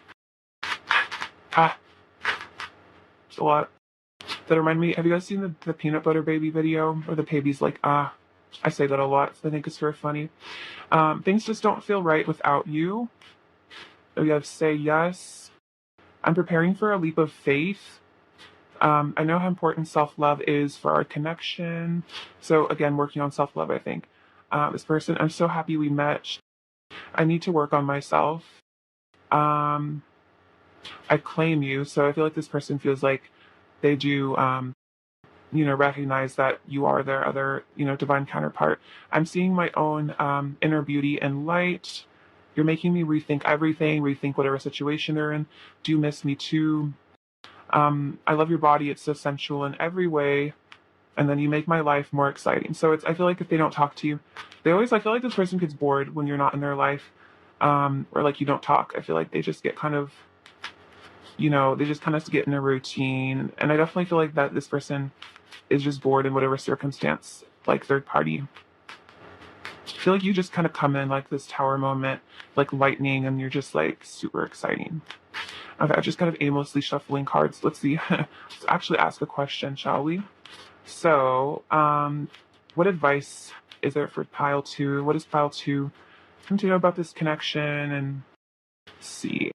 It's a lot. That remind me, have you guys seen the peanut butter baby video? Or the baby's like, I say that a lot, so I think it's very funny. Things just don't feel right without you. We have say yes. I'm preparing for a leap of faith. I know how important self-love is for our connection. So again, working on self-love, I think. This person, I'm so happy we met. I need to work on myself. I claim you. So I feel like this person feels like they do, recognize that you are their other, divine counterpart. I'm seeing my own inner beauty and light. You're making me rethink everything, rethink whatever situation they're in. Do you miss me too? I love your body. It's so sensual in every way. And then you make my life more exciting. So I feel like if they don't talk to you, I feel like this person gets bored when you're not in their life. Or like you don't talk. I feel like they just get kind of, they just kind of get in a routine. And I definitely feel like that this person is just bored in whatever circumstance, like third party. I feel like you just kind of come in like this tower moment, like lightning, and you're just like super exciting. Okay, I'm just kind of aimlessly shuffling cards. Let's see. Let's actually ask a question, shall we? So, what advice is there for pile 2? What is pile 2? Want to know about this connection? And let's see.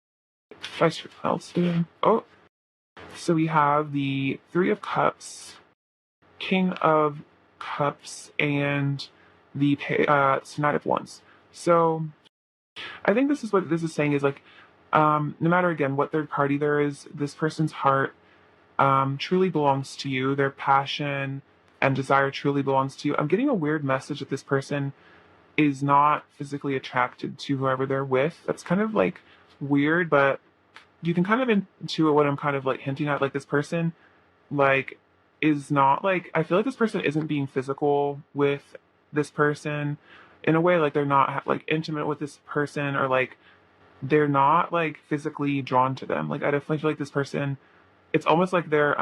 Advice for pile 2. Oh, so we have the 3 of Cups, King of Cups, and the Knight of Wands. So, I think this is what this is saying is like, no matter again what third party there is, this person's heart truly belongs to you. Their passion and desire truly belongs to you. I'm getting a weird message that this person is not physically attracted to whoever they're with. That's kind of like weird, but you can kind of intuit what I'm kind of like hinting at. Like this person, like, is not like, I feel like this person isn't being physical with this person in a way, like they're not like intimate with this person, or like they're not like physically drawn to them. Like I definitely feel like this person, it's almost like their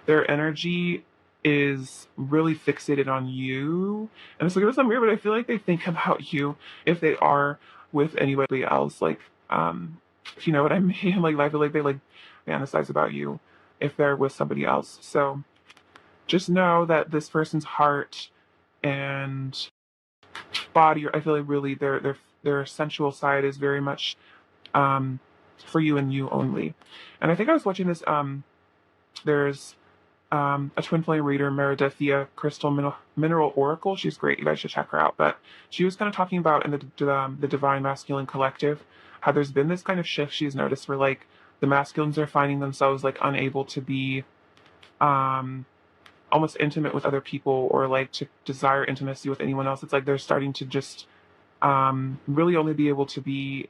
energy is really fixated on you. And it's like, it's weird, but I feel like they think about you if they are with anybody else. Like, if you know what I mean? Like, I feel like they like fantasize about you if they're with somebody else. So just know that this person's heart and body, I feel like really their sensual side is very much for you and you only. And I think I was watching this, there's a twin flame reader, Meredithia Crystal Mineral Oracle. She's great. You guys should check her out. But she was kind of talking about in the Divine Masculine Collective how there's been this kind of shift she's noticed where like the masculines are finding themselves like unable to be almost intimate with other people, or like to desire intimacy with anyone else. It's like they're starting to just really only be able to be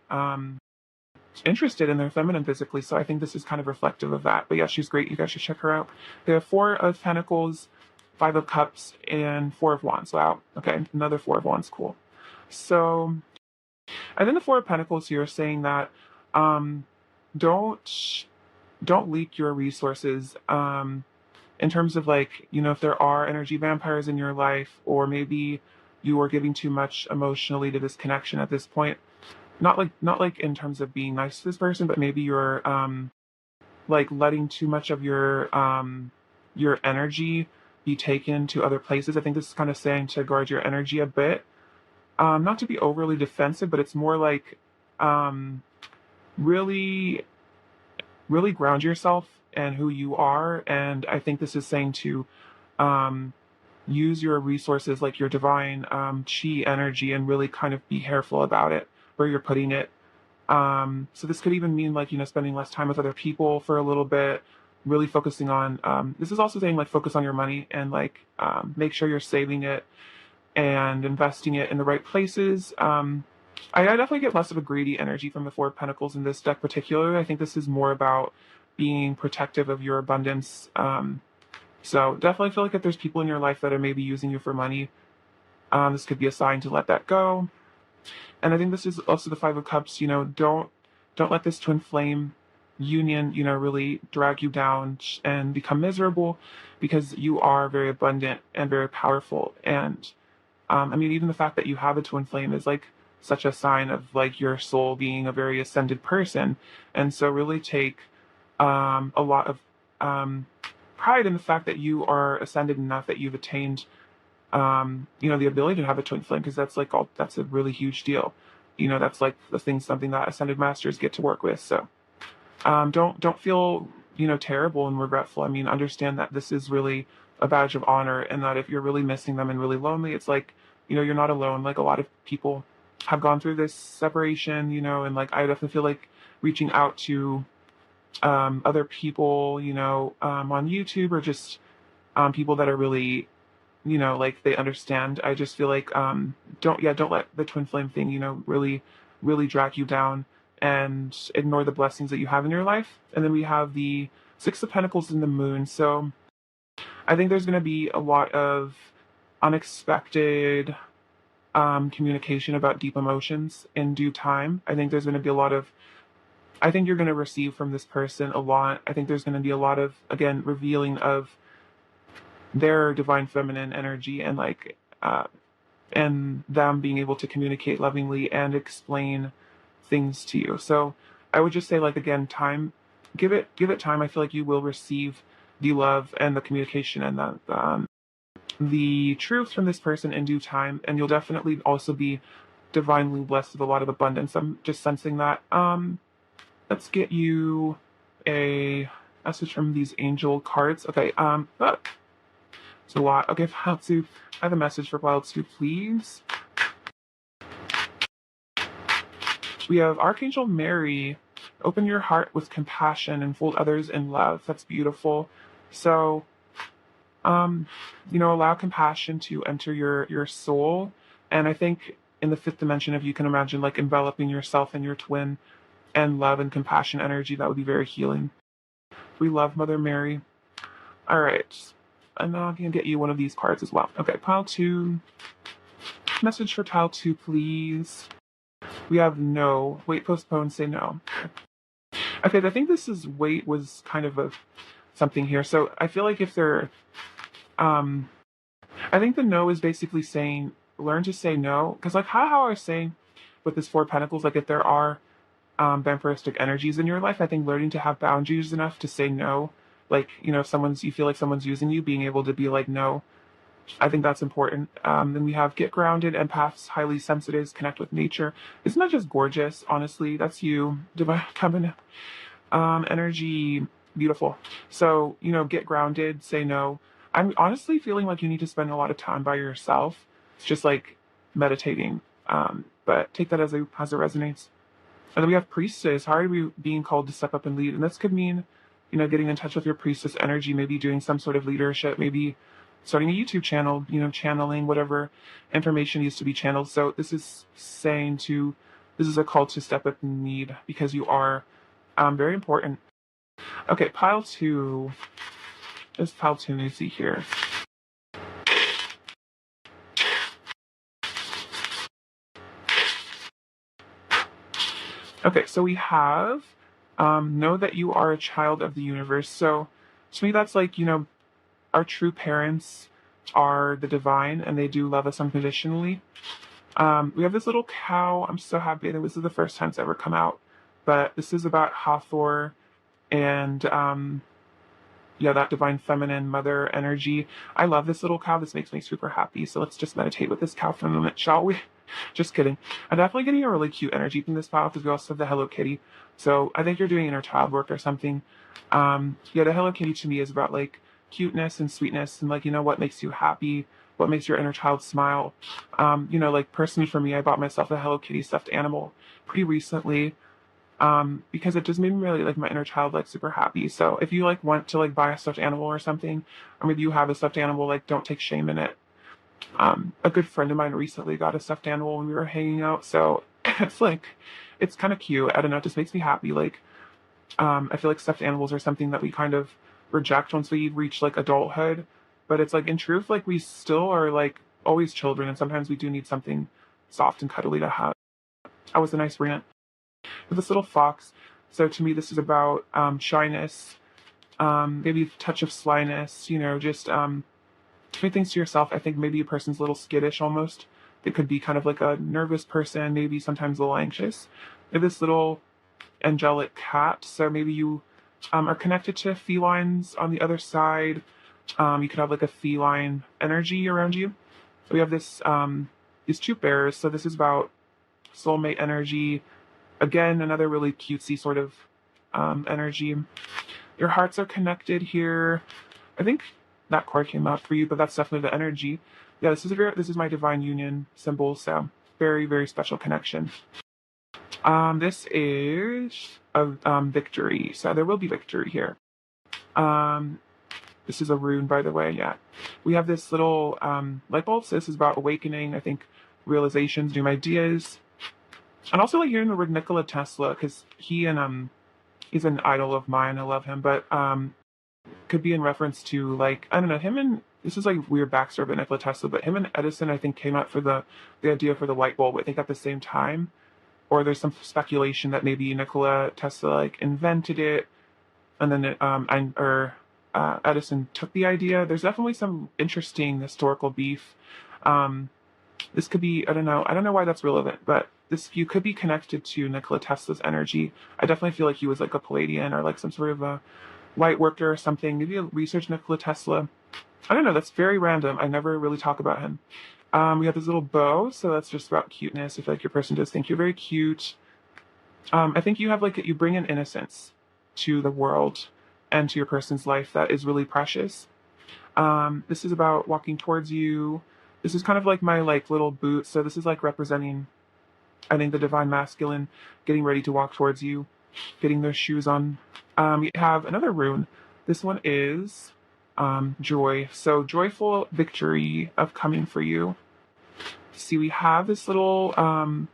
interested in their feminine physically. So I think this is kind of reflective of that. But yeah, she's great. You guys should check her out. They have 4 of Pentacles, 5 of Cups, and 4 of Wands. Wow. Okay, another 4 of Wands. Cool. So, and then the 4 of Pentacles here saying that don't leak your resources. In terms of like, if there are energy vampires in your life, or maybe you are giving too much emotionally to this connection at this point. Not like in terms of being nice to this person, but maybe you're like letting too much of your energy be taken to other places. I think this is kind of saying to guard your energy a bit. Not to be overly defensive, but it's more like really really ground yourself and who you are. And I think this is saying to um, use your resources like your divine chi energy and really kind of be careful about it, where you're putting it. So this could even mean like, spending less time with other people for a little bit, really focusing on, this is also saying like focus on your money and like make sure you're saving it and investing it in the right places. I definitely get less of a greedy energy from the Four of Pentacles in this deck particularly. I think this is more about being protective of your abundance. So definitely feel like if there's people in your life that are maybe using you for money, this could be a sign to let that go. And I think this is also the Five of Cups. Don't let this twin flame union, really drag you down and become miserable, because you are very abundant and very powerful. And I mean, even the fact that you have a twin flame is like such a sign of like your soul being a very ascended person. And so really take a lot of pride in the fact that you are ascended enough that you've attained the ability to have a twin flame, because that's a really huge deal. That's like something that ascended masters get to work with. So don't feel, terrible and regretful. I mean, understand that this is really a badge of honor, and that if you're really missing them and really lonely, it's like, you're not alone. Like a lot of people have gone through this separation, and like I definitely feel like reaching out to other people, on YouTube, or just people that are really, like they understand. I just feel like don't let the twin flame thing, really, really drag you down, and ignore the blessings that you have in your life. And then we have the Six of Pentacles in the Moon. So I think there's going to be a lot of unexpected communication about deep emotions in due time. I think there's going to be I think you're going to receive from this person a lot. I think there's going to be a lot of, again, revealing of their divine feminine energy, and like and them being able to communicate lovingly and explain things to you. So I would just say, like, again, time, give it time. I feel like you will receive the love and the communication and the truth from this person in due time, and you'll definitely also be divinely blessed with a lot of abundance. I'm just sensing that. Let's get you a message from these angel cards. Okay, it's a lot. Okay, pile two. I have a message for pile two, please. We have Archangel Mary. Open your heart with compassion and fold others in love. That's beautiful. So, allow compassion to enter your soul. And I think in the fifth dimension, if you can imagine like enveloping yourself and your twin and love and compassion energy, that would be very healing. We love Mother Mary. All right. I'm now going to get you one of these cards as well. Okay, pile two. Message for pile two, please. We have no. Wait, postpone, say no. Okay, I think this is wait was kind of something here. So I feel like if they're, I think the no is basically saying learn to say no. Because like how I was saying with this Four of Pentacles, like if there are vampiristic energies in your life, I think learning to have boundaries enough to say no. Like, if you feel like someone's using you, being able to be like, no, I think that's important. Then we have get grounded, empaths, highly sensitives, connect with nature. Isn't that just gorgeous? Honestly, that's you. Divine feminine energy, beautiful. So, get grounded, say no. I'm honestly feeling like you need to spend a lot of time by yourself. It's just like meditating. But take that as it resonates. And then we have priestess. How are we being called to step up and lead? And this could mean, getting in touch with your priestess energy, maybe doing some sort of leadership, maybe starting a YouTube channel, channeling whatever information needs to be channeled. So this is this is a call to step up and lead, because you are very important. Okay, pile two. There's pile two, you see here. Okay, so we have know that you are a child of the universe. So to me, that's like, our true parents are the divine, and they do love us unconditionally. We have this little cow. I'm so happy that this is the first time it's ever come out. But this is about Hathor and that divine feminine mother energy. I love this little cow. This makes me super happy. So let's just meditate with this cow for a moment, shall we? Just kidding. I'm definitely getting a really cute energy from this pile because we also have the Hello Kitty. So I think you're doing inner child work or something. Yeah, the Hello Kitty to me is about like cuteness and sweetness and like, what makes you happy, what makes your inner child smile. Like personally for me, I bought myself a Hello Kitty stuffed animal pretty recently because it just made me really like my inner child like super happy. So if you like want to like buy a stuffed animal or something, or maybe you have a stuffed animal, like don't take shame in it. A good friend of mine recently got a stuffed animal when we were hanging out, so it's kind of cute. I don't know, it just makes me happy. Like, I feel like stuffed animals are something that we kind of reject once we reach like adulthood, but it's like in truth, like we still are like always children, and sometimes we do need something soft and cuddly to have. That was a nice rant. With this little fox, so to me, this is about shyness, maybe a touch of slyness, just doing things to yourself. I think maybe a person's a little skittish almost. They could be kind of like a nervous person, maybe sometimes a little anxious. They have this little angelic cat, so maybe you are connected to felines on the other side. You could have like a feline energy around you. So we have these two bears. So this is about soulmate energy. Again, another really cutesy sort of energy. Your hearts are connected here. I think that card came out for you, but that's definitely the energy. Yeah, this is my divine union symbol, so very, very special connection. This is a victory, so there will be victory here. This is a rune, by the way. Yeah, we have this little light bulb. So this is about awakening. I think realizations, new ideas, and also like hearing the word Nikola Tesla because he's an idol of mine. I love him, but could be in reference to like I don't know him and this is like weird backstory about Nikola Tesla, but him and Edison I think came up for the idea for the light bulb I think at the same time, or there's some speculation that maybe Nikola Tesla like invented it and then Edison took the idea. There's definitely some interesting historical beef. This could be I don't know why that's relevant, but this you could be connected to Nikola Tesla's energy. I definitely feel like he was like a Palladian or like some sort of a light worker or something. Maybe research Nikola Tesla. I don't know. That's very random. I never really talk about him. We have this little bow, so that's just about cuteness. I feel like your person does think you're very cute. I think you have like you bring an innocence to the world and to your person's life that is really precious. This is about walking towards you. This is kind of like my like little boot. So this is like representing, I think, the divine masculine getting ready to walk towards you, getting their shoes on. We have another rune. This one is joy. So joyful victory of coming for you. See, we have this little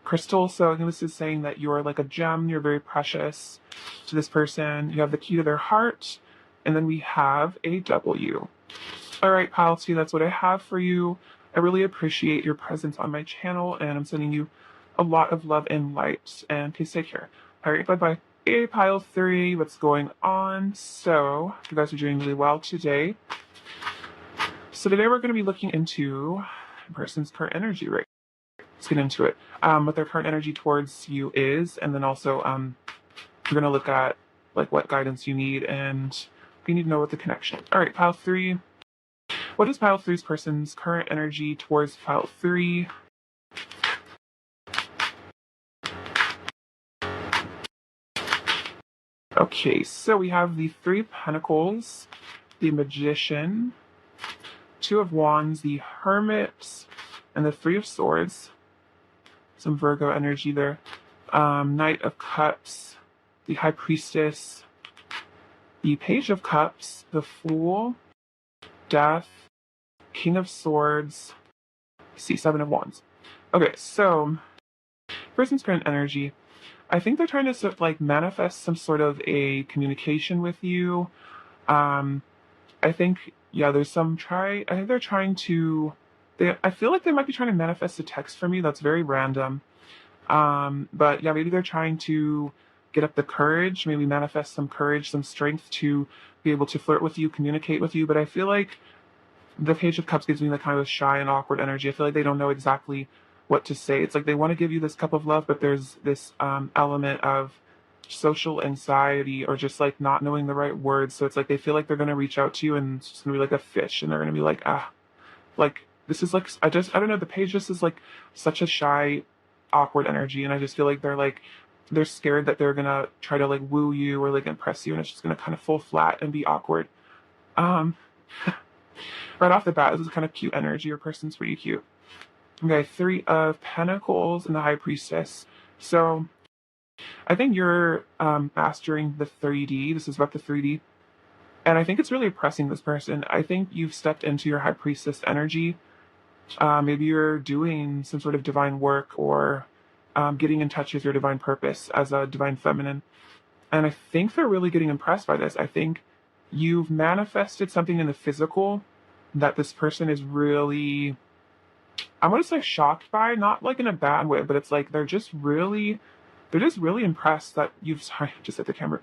crystal. So I think this is saying that you're like a gem. You're very precious to this person. You have the key to their heart. And then we have a W. All right, pile two, that's what I have for you. I really appreciate your presence on my channel, and I'm sending you a lot of love and light. And please take care. All right, bye-bye. Hey, pile three, what's going on? So, you guys are doing really well today. So today we're going to be looking into a person's current energy rate. Let's get into it. What their current energy towards you is, and then also we're going to look at like what guidance you need, and you need to know what the connection. All right, pile three. What is pile three's person's current energy towards pile three? Okay, so we have the Three of Pentacles, the Magician, Two of Wands, the Hermit, and the Three of Swords. Some Virgo energy there. Knight of Cups, the High Priestess, the Page of Cups, the Fool, Death, King of Swords, Seven of Wands. Okay, so person's current energy. I think they're trying to sort of like manifest some sort of a communication with you. I think there's some I think they're trying to. I feel like they might be trying to manifest a text for me. That's very random. But yeah, maybe they're trying to get up the courage, maybe manifest some courage, some strength to be able to flirt with you, communicate with you. But I feel like the Page of Cups gives me that kind of shy and awkward energy. I feel like they don't know exactly what to say. It's like they want to give you this cup of love, but there's this element of social anxiety or just like not knowing the right words. So it's like they feel like they're going to reach out to you and it's just going to be like a fish and they're going to be like, like this is like, I don't know, the page just is like such a shy, awkward energy, and I just feel like they're scared that they're gonna try to like woo you or like impress you, and it's just gonna kind of fall flat and be awkward. Um, right off the bat, this is kind of cute energy. Your person's pretty cute. Okay, Three of Pentacles and the High Priestess. So I think you're mastering the 3D. This is about the 3D. And I think it's really oppressing this person. I think you've stepped into your High Priestess energy. Maybe you're doing some sort of divine work or getting in touch with your divine purpose as a divine feminine. And I think they're really getting impressed by this. I think you've manifested something in the physical that this person is really, I'm going to say shocked by, not like in a bad way, but it's like they're just really impressed that you've, sorry, just hit the camera.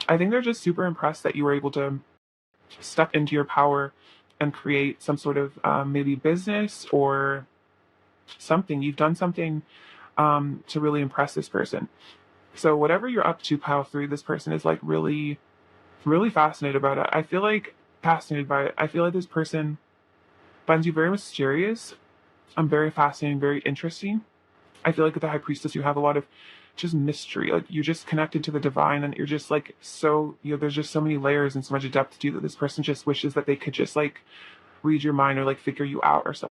I think they're just super impressed that you were able to step into your power and create some sort of maybe business or something. You've done something to really impress this person. So whatever you're up to, pile 3, this person is like really, really fascinated about it. I feel like fascinated by it. I feel like this person finds you very mysterious. Very fascinating, very interesting. I feel like with the High Priestess, you have a lot of just mystery. Like you're just connected to the divine, and you're just like so, there's just so many layers and so much depth to you that this person just wishes that they could just like read your mind or like figure you out or something.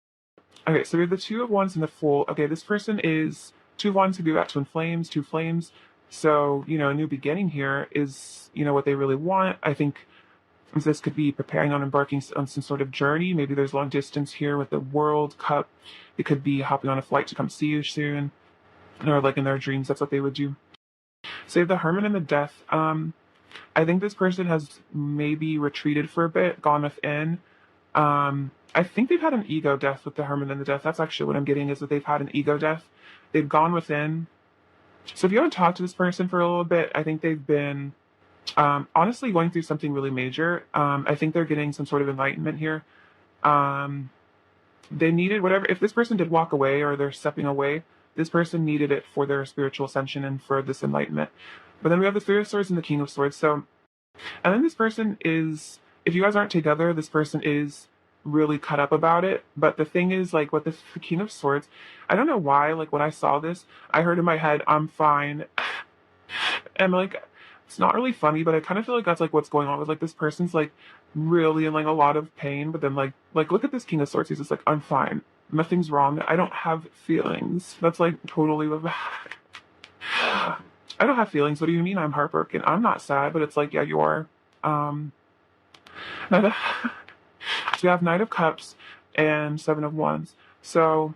Okay, so we have the Two of Wands and the Fool. Okay, this person is Two of Wands could be about twin flames, two flames. So, a new beginning here is, what they really want. I think this could be preparing on embarking on some sort of journey. Maybe there's long distance here with the World Cup. It could be hopping on a flight to come see you soon. Or like in their dreams, that's what they would do. So you have the Hermit and the Death. I think this person has maybe retreated for a bit, gone within. I think they've had an ego death with the Hermit and the Death. That's actually what I'm getting, is that they've had an ego death. They've gone within. So if you haven't talked to this person for a little bit, I think they've been honestly going through something really major. I think they're getting some sort of enlightenment here. They needed whatever, if this person did walk away or they're stepping away, this person needed it for their spiritual ascension and for this enlightenment. But then we have the Three of Swords and the King of Swords. So, and then this person is, if you guys aren't together, this person is really cut up about it. But the thing is, like, with the King of Swords, I don't know why, like, when I saw this, I heard in my head, I'm fine. And, like, it's not really funny, but I kind of feel like that's, like, what's going on with, like, this person's, like, really in, like, a lot of pain. But then, like, look at this King of Swords. He's just like, I'm fine. Nothing's wrong. I don't have feelings. That's, like, totally what I don't have feelings. What do you mean I'm heartbroken? I'm not sad, but it's like, yeah, you are. So we have Knight of Cups and Seven of Wands. So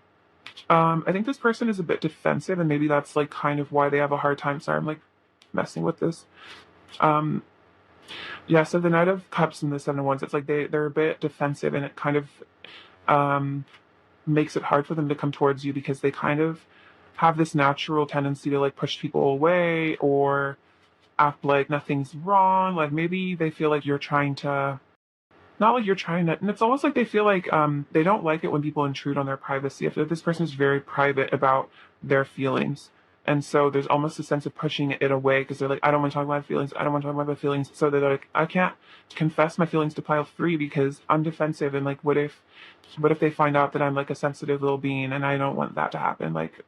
I think this person is a bit defensive, and maybe that's like kind of why they have a hard time. Sorry, I'm like messing with this. Yeah, so the Knight of Cups and the Seven of Wands, it's like they're a bit defensive, and it kind of makes it hard for them to come towards you because they kind of have this natural tendency to like push people away or act like nothing's wrong. Like maybe they feel like you're trying to, not like you're trying to, and it's almost like they feel like they don't like it when people intrude on their privacy. I feel like this person is very private about their feelings. And so there's almost a sense of pushing it away because they're like, I don't want to talk about my feelings. I don't want to talk about my feelings. So they're like, I can't confess my feelings to pile 3 because I'm defensive. And like, what if they find out that I'm like a sensitive little being, and I don't want that to happen? Like,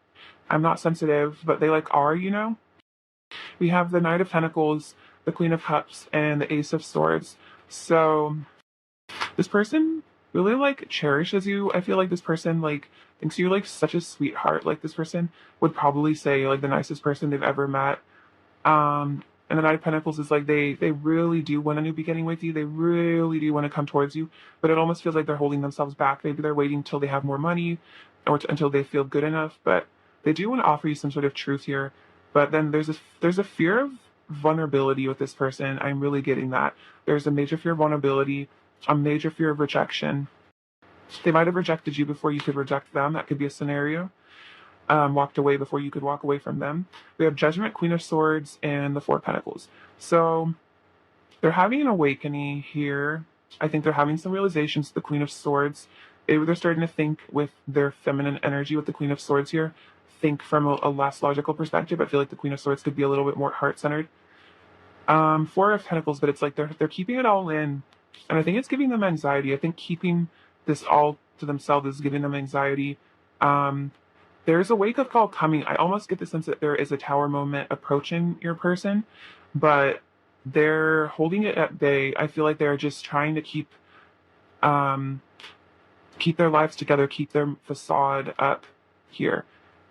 I'm not sensitive, but they like are, We have the Knight of Pentacles, the Queen of Cups, and the Ace of Swords. So this person really like cherishes you. I feel like this person like thinks you're like such a sweetheart. Like this person would probably say like the nicest person they've ever met. And the Knight of Pentacles is like they really do want a new beginning with you. They really do want to come towards you, but it almost feels like they're holding themselves back. Maybe they're waiting until they have more money or until they feel good enough, but they do want to offer you some sort of truth here. But then there's a fear of vulnerability with this person. I'm really getting that. There's a major fear of vulnerability, a major fear of rejection. They might have rejected you before you could reject them. That could be a scenario. Walked away before you could walk away from them. We have Judgment, Queen of Swords, and the Four of Pentacles. So they're having an awakening here. I think they're having some realizations. The Queen of Swords, they're starting to think with their feminine energy with the Queen of Swords here. Think from a less logical perspective. I feel like the Queen of Swords could be a little bit more heart-centered. Four of Pentacles, but it's like they're keeping it all in, and I think it's giving them anxiety. I think keeping this all to themselves is giving them anxiety. Um, there's a wake-up call coming. I almost get the sense that there is a tower moment approaching your person, but they're holding it at bay. I feel like they're just trying to um, keep their lives together, keep their facade up here.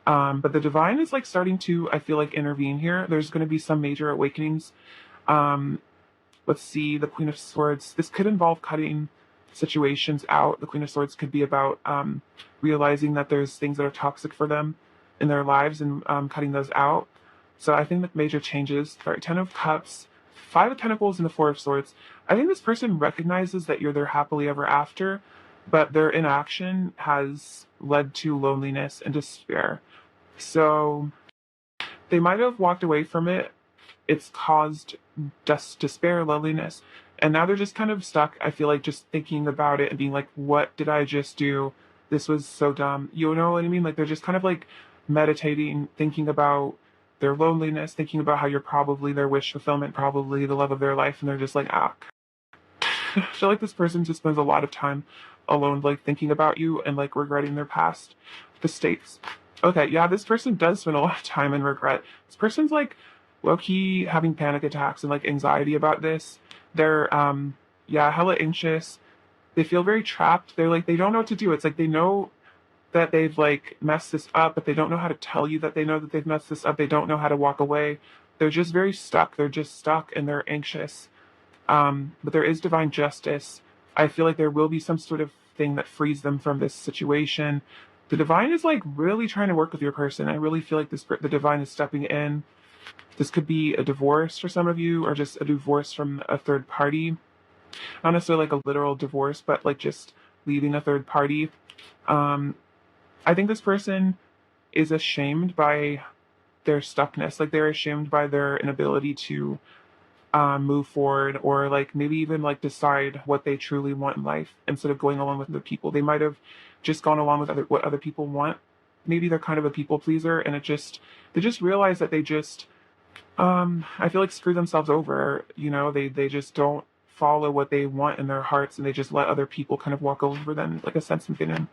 But the divine is like starting to, I feel like, intervene here. There's going to be some major awakenings. Um, let's see, the Queen of Swords. This could involve cutting situations out. The Queen of Swords could be about realizing that there's things that are toxic for them in their lives and cutting those out. So I think that major changes. Sorry, Ten of Cups, Five of Pentacles, and the Four of Swords. I think this person recognizes that you're their happily ever after, but their inaction has led to loneliness and despair. So they might have walked away from it. It's caused despair, loneliness, and now they're just kind of stuck. I feel like just thinking about it and being like, what did I just do? This was so dumb. You know what I mean? Like they're just kind of like meditating, thinking about their loneliness, thinking about how you're probably their wish fulfillment, probably the love of their life, and they're just like, ah. I feel like this person just spends a lot of time alone, like thinking about you and like regretting their past mistakes. Okay, yeah, this person does spend a lot of time in regret. This person's like low-key having panic attacks and like anxiety about this. They're yeah, hella anxious. They feel very trapped. They're like they don't know what to do. It's like they know that they've like messed this up, but they don't know how to tell you that they know that they've messed this up. They don't know how to walk away. They're just very stuck. They're just stuck and they're anxious. But there is divine justice. I feel like there will be some sort of thing that frees them from this situation. The divine is like really trying to work with your person. I really feel like the divine is stepping in. This could be a divorce for some of you, or just a divorce from a third party. Not necessarily like a literal divorce, but like just leaving a third party. I think this person is ashamed by their stuckness. Like they're ashamed by their inability to move forward, or like maybe even like decide what they truly want in life instead of going along with the people. They might have just gone along with what other people want. Maybe they're kind of a people pleaser, and they just realize that they just I feel like screw themselves over. You know, they just don't follow what they want in their hearts, and they just let other people kind of walk over them like a sense of getting.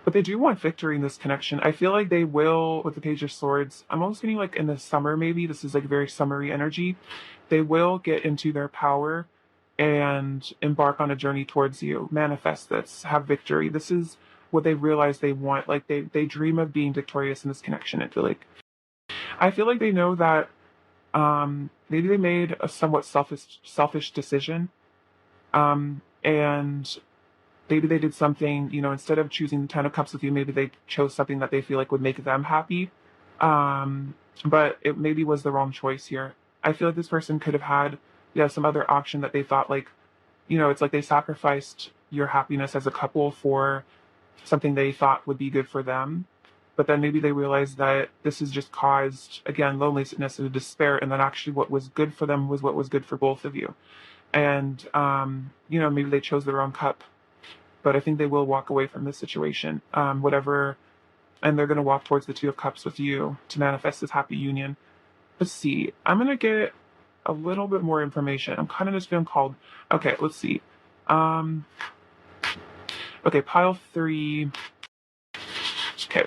But they do want victory in this connection. I feel like they will with the Page of Swords. I'm almost getting like in the summer, maybe. This is like very summery energy. They will get into their power and embark on a journey towards you. Manifest this, have victory. This is what they realize they want. Like they dream of being victorious in this connection. I feel like they know that maybe they made a somewhat selfish decision. And maybe they did something, you know, instead of choosing the Ten of Cups with you, maybe they chose something that they feel like would make them happy. But it maybe was the wrong choice here. I feel like this person could have had, yeah, some other option that they thought like, you know, it's like they sacrificed your happiness as a couple for something they thought would be good for them. But then maybe they realized that this has just caused, again, loneliness and despair, and that actually what was good for them was what was good for both of you. And, you know, maybe they chose the wrong cup. But I think they will walk away from this situation, whatever, and they're going to walk towards the Two of Cups with you to manifest this happy union. Let's see. I'm going to get a little bit more information. I'm kind of just feeling called. Okay, let's see. Okay, pile 3. Okay.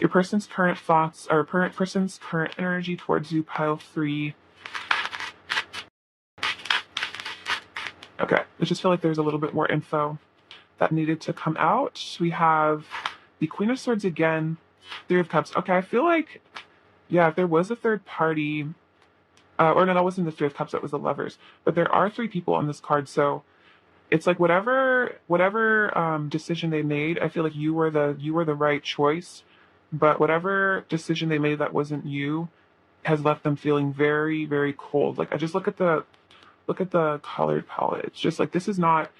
Your person's current thoughts, or person's current energy towards you, pile 3. Okay, I just feel like there's a little bit more info that needed to come out. We have the Queen of Swords again, Three of Cups. Okay, I feel like, yeah, if there was a third party, or no, that wasn't the Three of Cups, that was the Lovers. But there are 3 people on this card, so it's like whatever decision they made, I feel like you were the right choice. But whatever decision they made that wasn't you has left them feeling very, very cold. Like I just look at the colored palette. It's just like this is not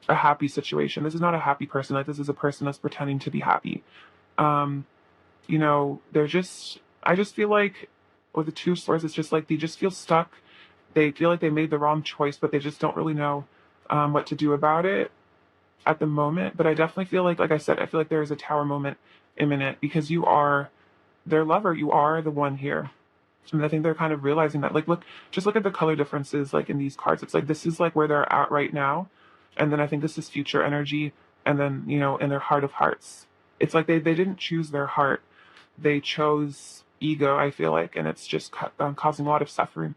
a happy situation. This is not a happy person. Like this is a person that's pretending to be happy. You know, I just feel like with the Two of Swords, it's just like they just feel stuck. They feel like they made the wrong choice, but they just don't really know what to do about it at the moment. But I definitely feel like I said, I feel like there is a tower moment imminent because you are their lover. You are the one here. And I think they're kind of realizing that, like, look, just look at the color differences, like in these cards. It's like this is like where they're at right now, and then I think this is future energy, and then in their heart of hearts, it's like they didn't choose their heart, they chose ego. I feel like, and it's just causing a lot of suffering.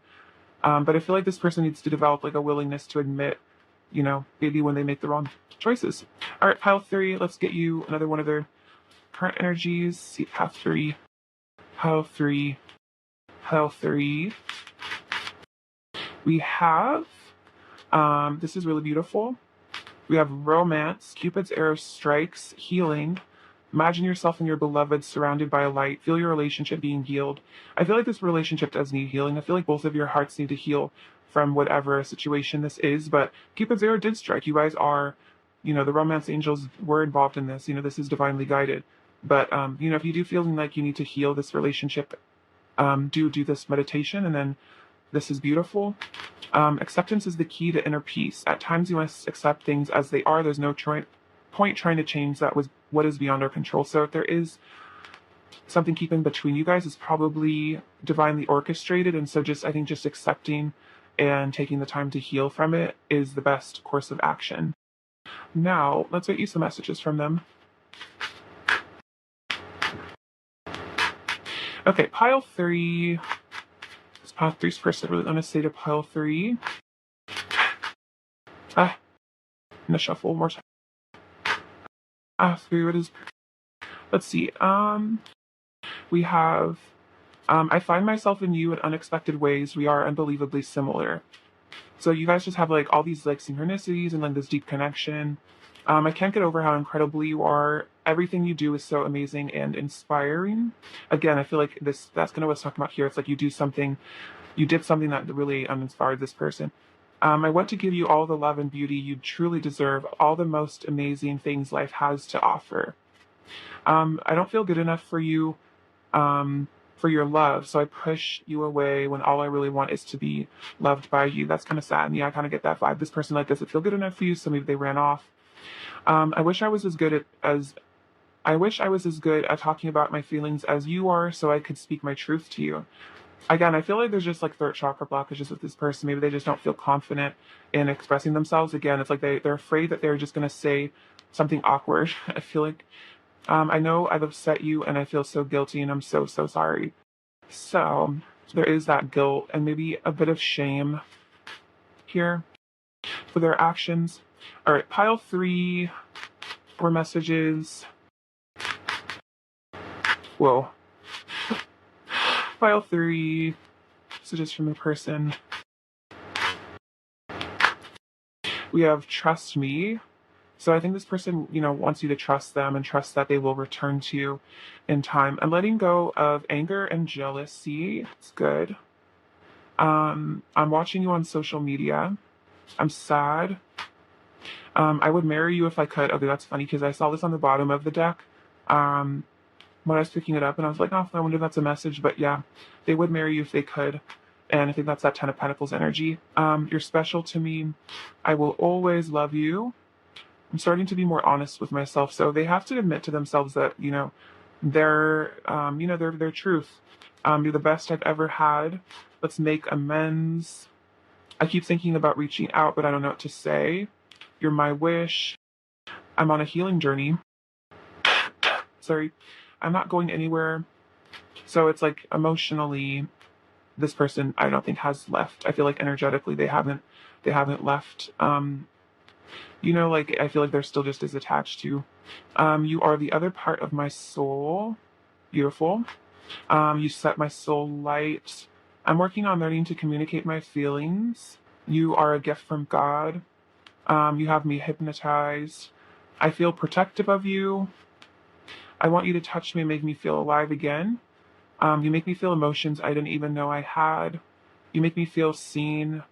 But I feel like this person needs to develop like a willingness to admit, maybe when they make the wrong choices. All right, pile three. Let's get you another one of their current energies. See pile three, pile three, pile three. We have, this is really beautiful. We have romance, Cupid's arrow strikes, healing. Imagine yourself and your beloved surrounded by a light. Feel your relationship being healed. I feel like this relationship does need healing. I feel like both of your hearts need to heal from whatever situation this is. But Cupid's arrow did strike. You guys are, the romance angels were involved in this. This is divinely guided. But, if you do feel like you need to heal this relationship, do this meditation, and then this is beautiful. Acceptance is the key to inner peace. At times you must accept things as they are. There's no point trying to change what is beyond our control. So if there is something keeping between you guys, it's probably divinely orchestrated. And so I think just accepting and taking the time to heal from it is the best course of action. Now, let's get you some messages from them. Okay, pile three. This pile three's first. I really want to say to pile three. I'm gonna shuffle one more time. Three, what is... Let's see. We have, I find myself in you in unexpected ways. We are unbelievably similar. So you guys just have like all these like synchronicities and like this deep connection. I can't get over how incredible you are. Everything you do is so amazing and inspiring. Again, I feel like that's kind of what I was talking about here. It's like you did something that really inspired this person. I want to give you all the love and beauty you truly deserve, all the most amazing things life has to offer. I don't feel good enough for you, for your love, so I push you away when all I really want is to be loved by you. That's kind of sad. And yeah, I kind of get that vibe. This person like doesn't feel good enough for you, so maybe they ran off. I wish I was as good at talking about my feelings as you are, so I could speak my truth to you. Again, I feel like there's just like third chakra blockages with this person. Maybe they just don't feel confident in expressing themselves. Again, it's like they're afraid that they're just going to say something awkward. I feel like, I know I've upset you and I feel so guilty and I'm so, so sorry. So there is that guilt and maybe a bit of shame here for their actions. All right, pile three more messages. Whoa. Pile three messages from the person. We have trust me. So I think this person, wants you to trust them and trust that they will return to you in time. I'm letting go of anger and jealousy. It's good. I'm watching you on social media. I'm sad. I would marry you if I could. Okay, that's funny because I saw this on the bottom of the deck. When I was picking it up, and I was like, oh, I wonder if that's a message. But yeah, they would marry you if they could. And I think that's that Ten of Pentacles energy. You're special to me. I will always love you. I'm starting to be more honest with myself. So they have to admit to themselves that, their truth. You're the best I've ever had. Let's make amends. I keep thinking about reaching out, but I don't know what to say. You're my wish. I'm on a healing journey. Sorry. I'm not going anywhere. So it's like emotionally, this person I don't think has left. I feel like energetically they haven't left. I feel like they're still just as attached to. You are the other part of my soul. Beautiful. You set my soul light. I'm working on learning to communicate my feelings. You are a gift from God. You have me hypnotized. I feel protective of you. I want you to touch me and make me feel alive again. You make me feel emotions I didn't even know I had. You make me feel seen.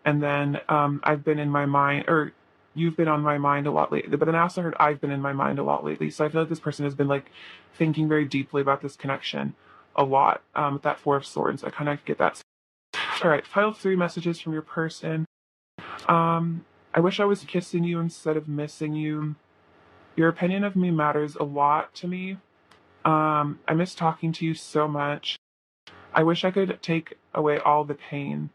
And then I've been in my mind, or you've been on my mind a lot lately. But then I also heard I've been in my mind a lot lately. So I feel like this person has been like thinking very deeply about this connection a lot. With that Four of Swords, I kind of get that. All right, pile three messages from your person. I wish I was kissing you instead of missing you. Your opinion of me matters a lot to me. I miss talking to you so much. I wish I could take away all the pain.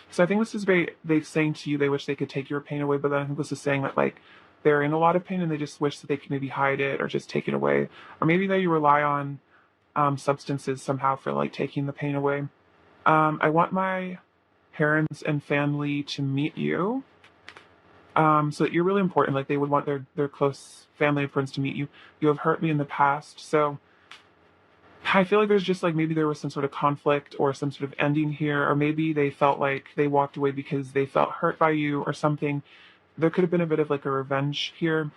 So I think this is very, they saying to you they wish they could take your pain away, but then I think this is saying that like they're in a lot of pain and they just wish that they could maybe hide it or just take it away. Or maybe that you rely on substances somehow for like taking the pain away. I want my parents and family to meet you. So that you're really important. Like they would want their close family and friends to meet you. You have hurt me in the past, so I feel like there's just like maybe there was some sort of conflict or some sort of ending here, or maybe they felt like they walked away because they felt hurt by you or something. There could have been a bit of like a revenge here.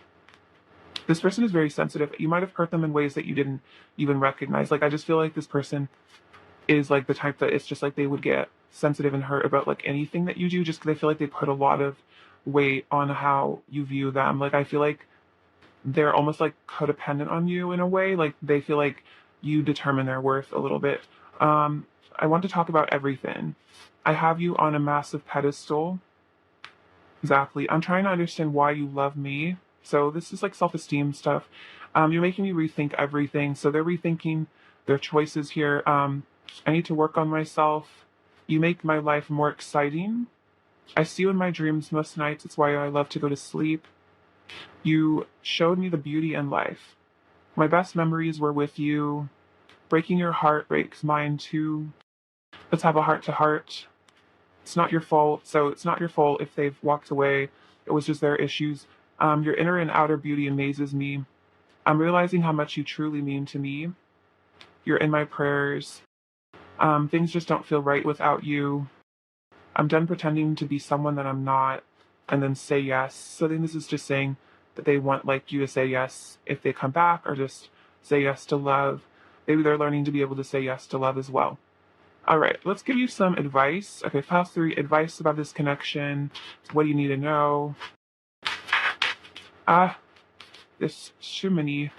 This person is very sensitive. You might have hurt them in ways that you didn't even recognize. Like I just feel like this person is like the type that it's just like they would get sensitive and hurt about like anything that you do just because I feel like they put a lot of weight on how you view them. Like I feel like they're almost like codependent on you in a way. Like they feel like you determine their worth a little bit. I want to talk about everything. I have you on a massive pedestal. Exactly. I'm trying to understand why you love me. So this is like self-esteem stuff. You're making me rethink everything. So they're rethinking their choices here. I need to work on myself. You make my life more exciting. I see you in my dreams most nights. It's why I love to go to sleep. You showed me the beauty in life. My best memories were with you. Breaking your heart breaks mine too. Let's have a heart to heart. It's not your fault. So it's not your fault if they've walked away. It was just their issues. Your inner and outer beauty amazes me. I'm realizing how much you truly mean to me. You're in my prayers. Things just don't feel right without you. I'm done pretending to be someone that I'm not and then say yes. So I think this is just saying that they want like you to say yes if they come back or just say yes to love. Maybe they're learning to be able to say yes to love as well. All right, let's give you some advice. Okay, file 3, advice about this connection. What do you need to know? This Shumini.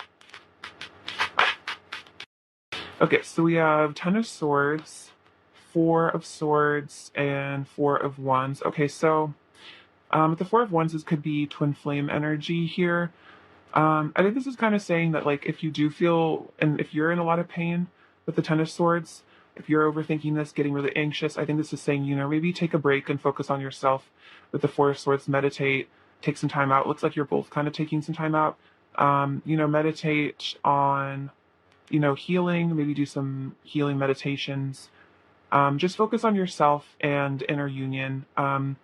Okay, so we have 10 of Swords, 4 of Swords, and 4 of Wands. Okay, so with the 4 of Wands, this could be twin flame energy here. I think this is kind of saying that, like, if you do feel, and if you're in a lot of pain with the Ten of Swords, if you're overthinking this, getting really anxious, I think this is saying, maybe take a break and focus on yourself. With the Four of Swords, meditate, take some time out. Looks like you're both kind of taking some time out. Meditate on, healing, maybe do some healing meditations. Just focus on yourself and inner union. And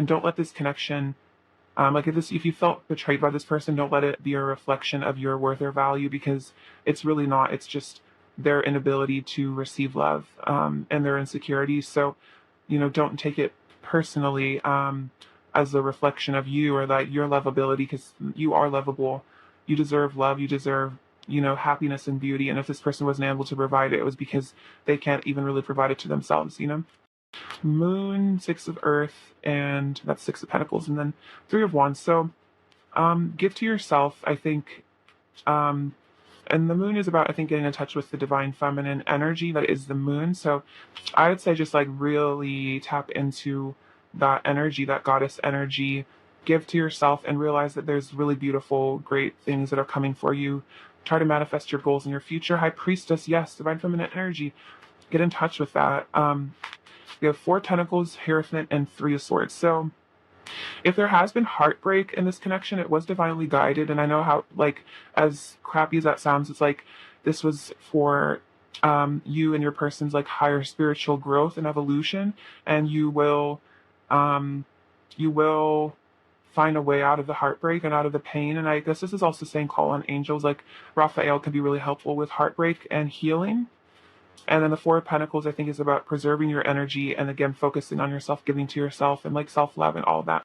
don't let this connection like if you felt betrayed by this person, don't let it be a reflection of your worth or value because it's really not. It's just their inability to receive love and their insecurities. So, don't take it personally as a reflection of you or that your lovability because you are lovable. You deserve love. You deserve, happiness and beauty. And if this person wasn't able to provide it, it was because they can't even really provide it to themselves. Moon, 6 of Earth, and that's 6 of Pentacles, and then 3 of Wands. So, give to yourself, I think, and the moon is about, I think, getting in touch with the divine feminine energy that is the moon. So, I would say just like really tap into that energy, that goddess energy. Give to yourself and realize that there's really beautiful, great things that are coming for you. Try to manifest your goals in your future. High Priestess, yes, divine feminine energy. Get in touch with that. We have 4 Tentacles, Hierophant, and 3 of Swords. So if there has been heartbreak in this connection, it was divinely guided. And I know how, like, as crappy as that sounds, it's like this was for you and your person's like higher spiritual growth and evolution, and you will find a way out of the heartbreak and out of the pain. And I guess this is also saying call on angels. Like Raphael can be really helpful with heartbreak and healing. And then the 4 of Pentacles, I think, is about preserving your energy and again focusing on yourself, giving to yourself, and like self-love and all of that.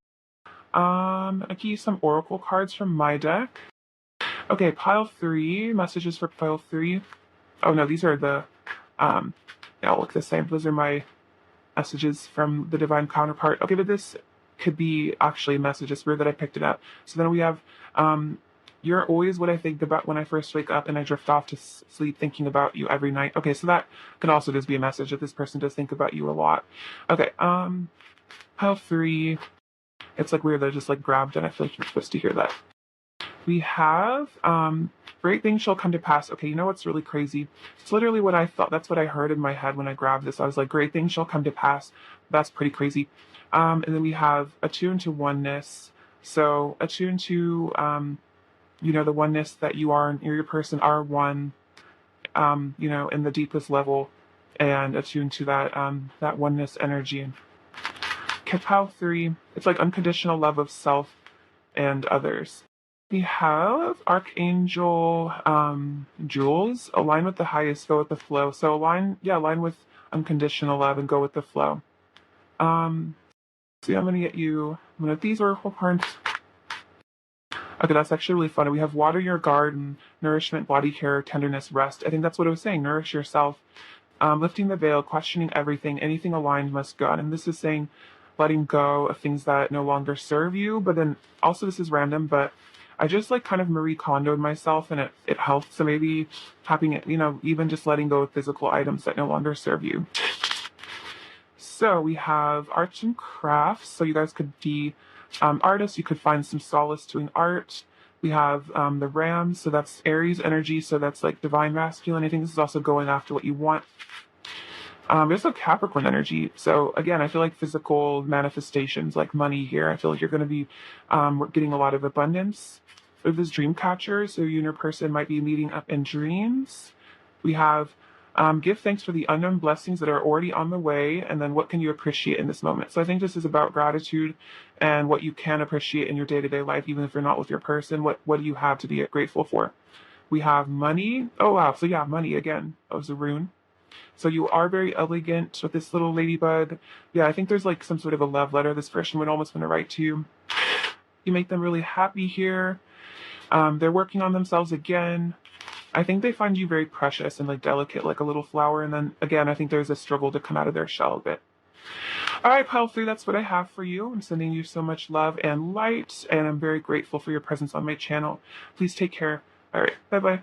I can use some oracle cards from my deck. Okay, pile 3, messages for pile 3. Oh no, these are the they all look the same. Those are my messages from the divine counterpart. Okay, but this could be actually a message. It's weird that I picked it up. So then we have you're always what I think about when I first wake up and I drift off to sleep thinking about you every night. Okay, so that can also just be a message that this person does think about you a lot. Okay, pile 3. It's like weird that I just like grabbed and I feel like you're supposed to hear that. We have great things shall come to pass. Okay, you know what's really crazy? It's literally what I thought. That's what I heard in my head when I grabbed this. I was like, great things shall come to pass. That's pretty crazy. And then we have attuned to oneness. So attuned to the oneness that you are and your person are one, in the deepest level, and attuned to that oneness energy. Pile 3, it's like unconditional love of self and others. We have Archangel Jules. Align with the highest, go with the flow. So align with unconditional love and go with the flow. So I'm gonna get you one of these oracle cards. Okay, that's actually really fun. We have water your garden, nourishment, body care, tenderness, rest. I think that's what it was saying. Nourish yourself. Lifting the veil, questioning everything, anything aligned must go. And this is saying letting go of things that no longer serve you. But then also, this is random, but I just like kind of Marie Kondoed myself, and it helped. So maybe having it, even just letting go of physical items that no longer serve you. So we have arts and crafts. So you guys could be artists. You could find some solace doing art. We have the Ram, so that's Aries energy, so that's like divine masculine. I think this is also going after what you want. There's a Capricorn energy, so again, I feel like physical manifestations, like money here. I feel like you're going to be getting a lot of abundance. With this dream catcher, so you and your person might be meeting up in dreams. We have give thanks for the unknown blessings that are already on the way, and then what can you appreciate in this moment. So I think this is about gratitude and what you can appreciate in your day-to-day life, even if you're not with your person. What do you have to be grateful for? We have money. Oh wow, so yeah, money again. That was a rune. So you are very elegant with this little ladybug. Yeah, I think there's like some sort of a love letter this person would almost want to write to you. You make them really happy here. They're working on themselves again. I think they find you very precious and like delicate, like a little flower. And then again, I think there's a struggle to come out of their shell a bit. All right, pile 3, that's what I have for you. I'm sending you so much love and light, and I'm very grateful for your presence on my channel. Please take care. All right, bye-bye.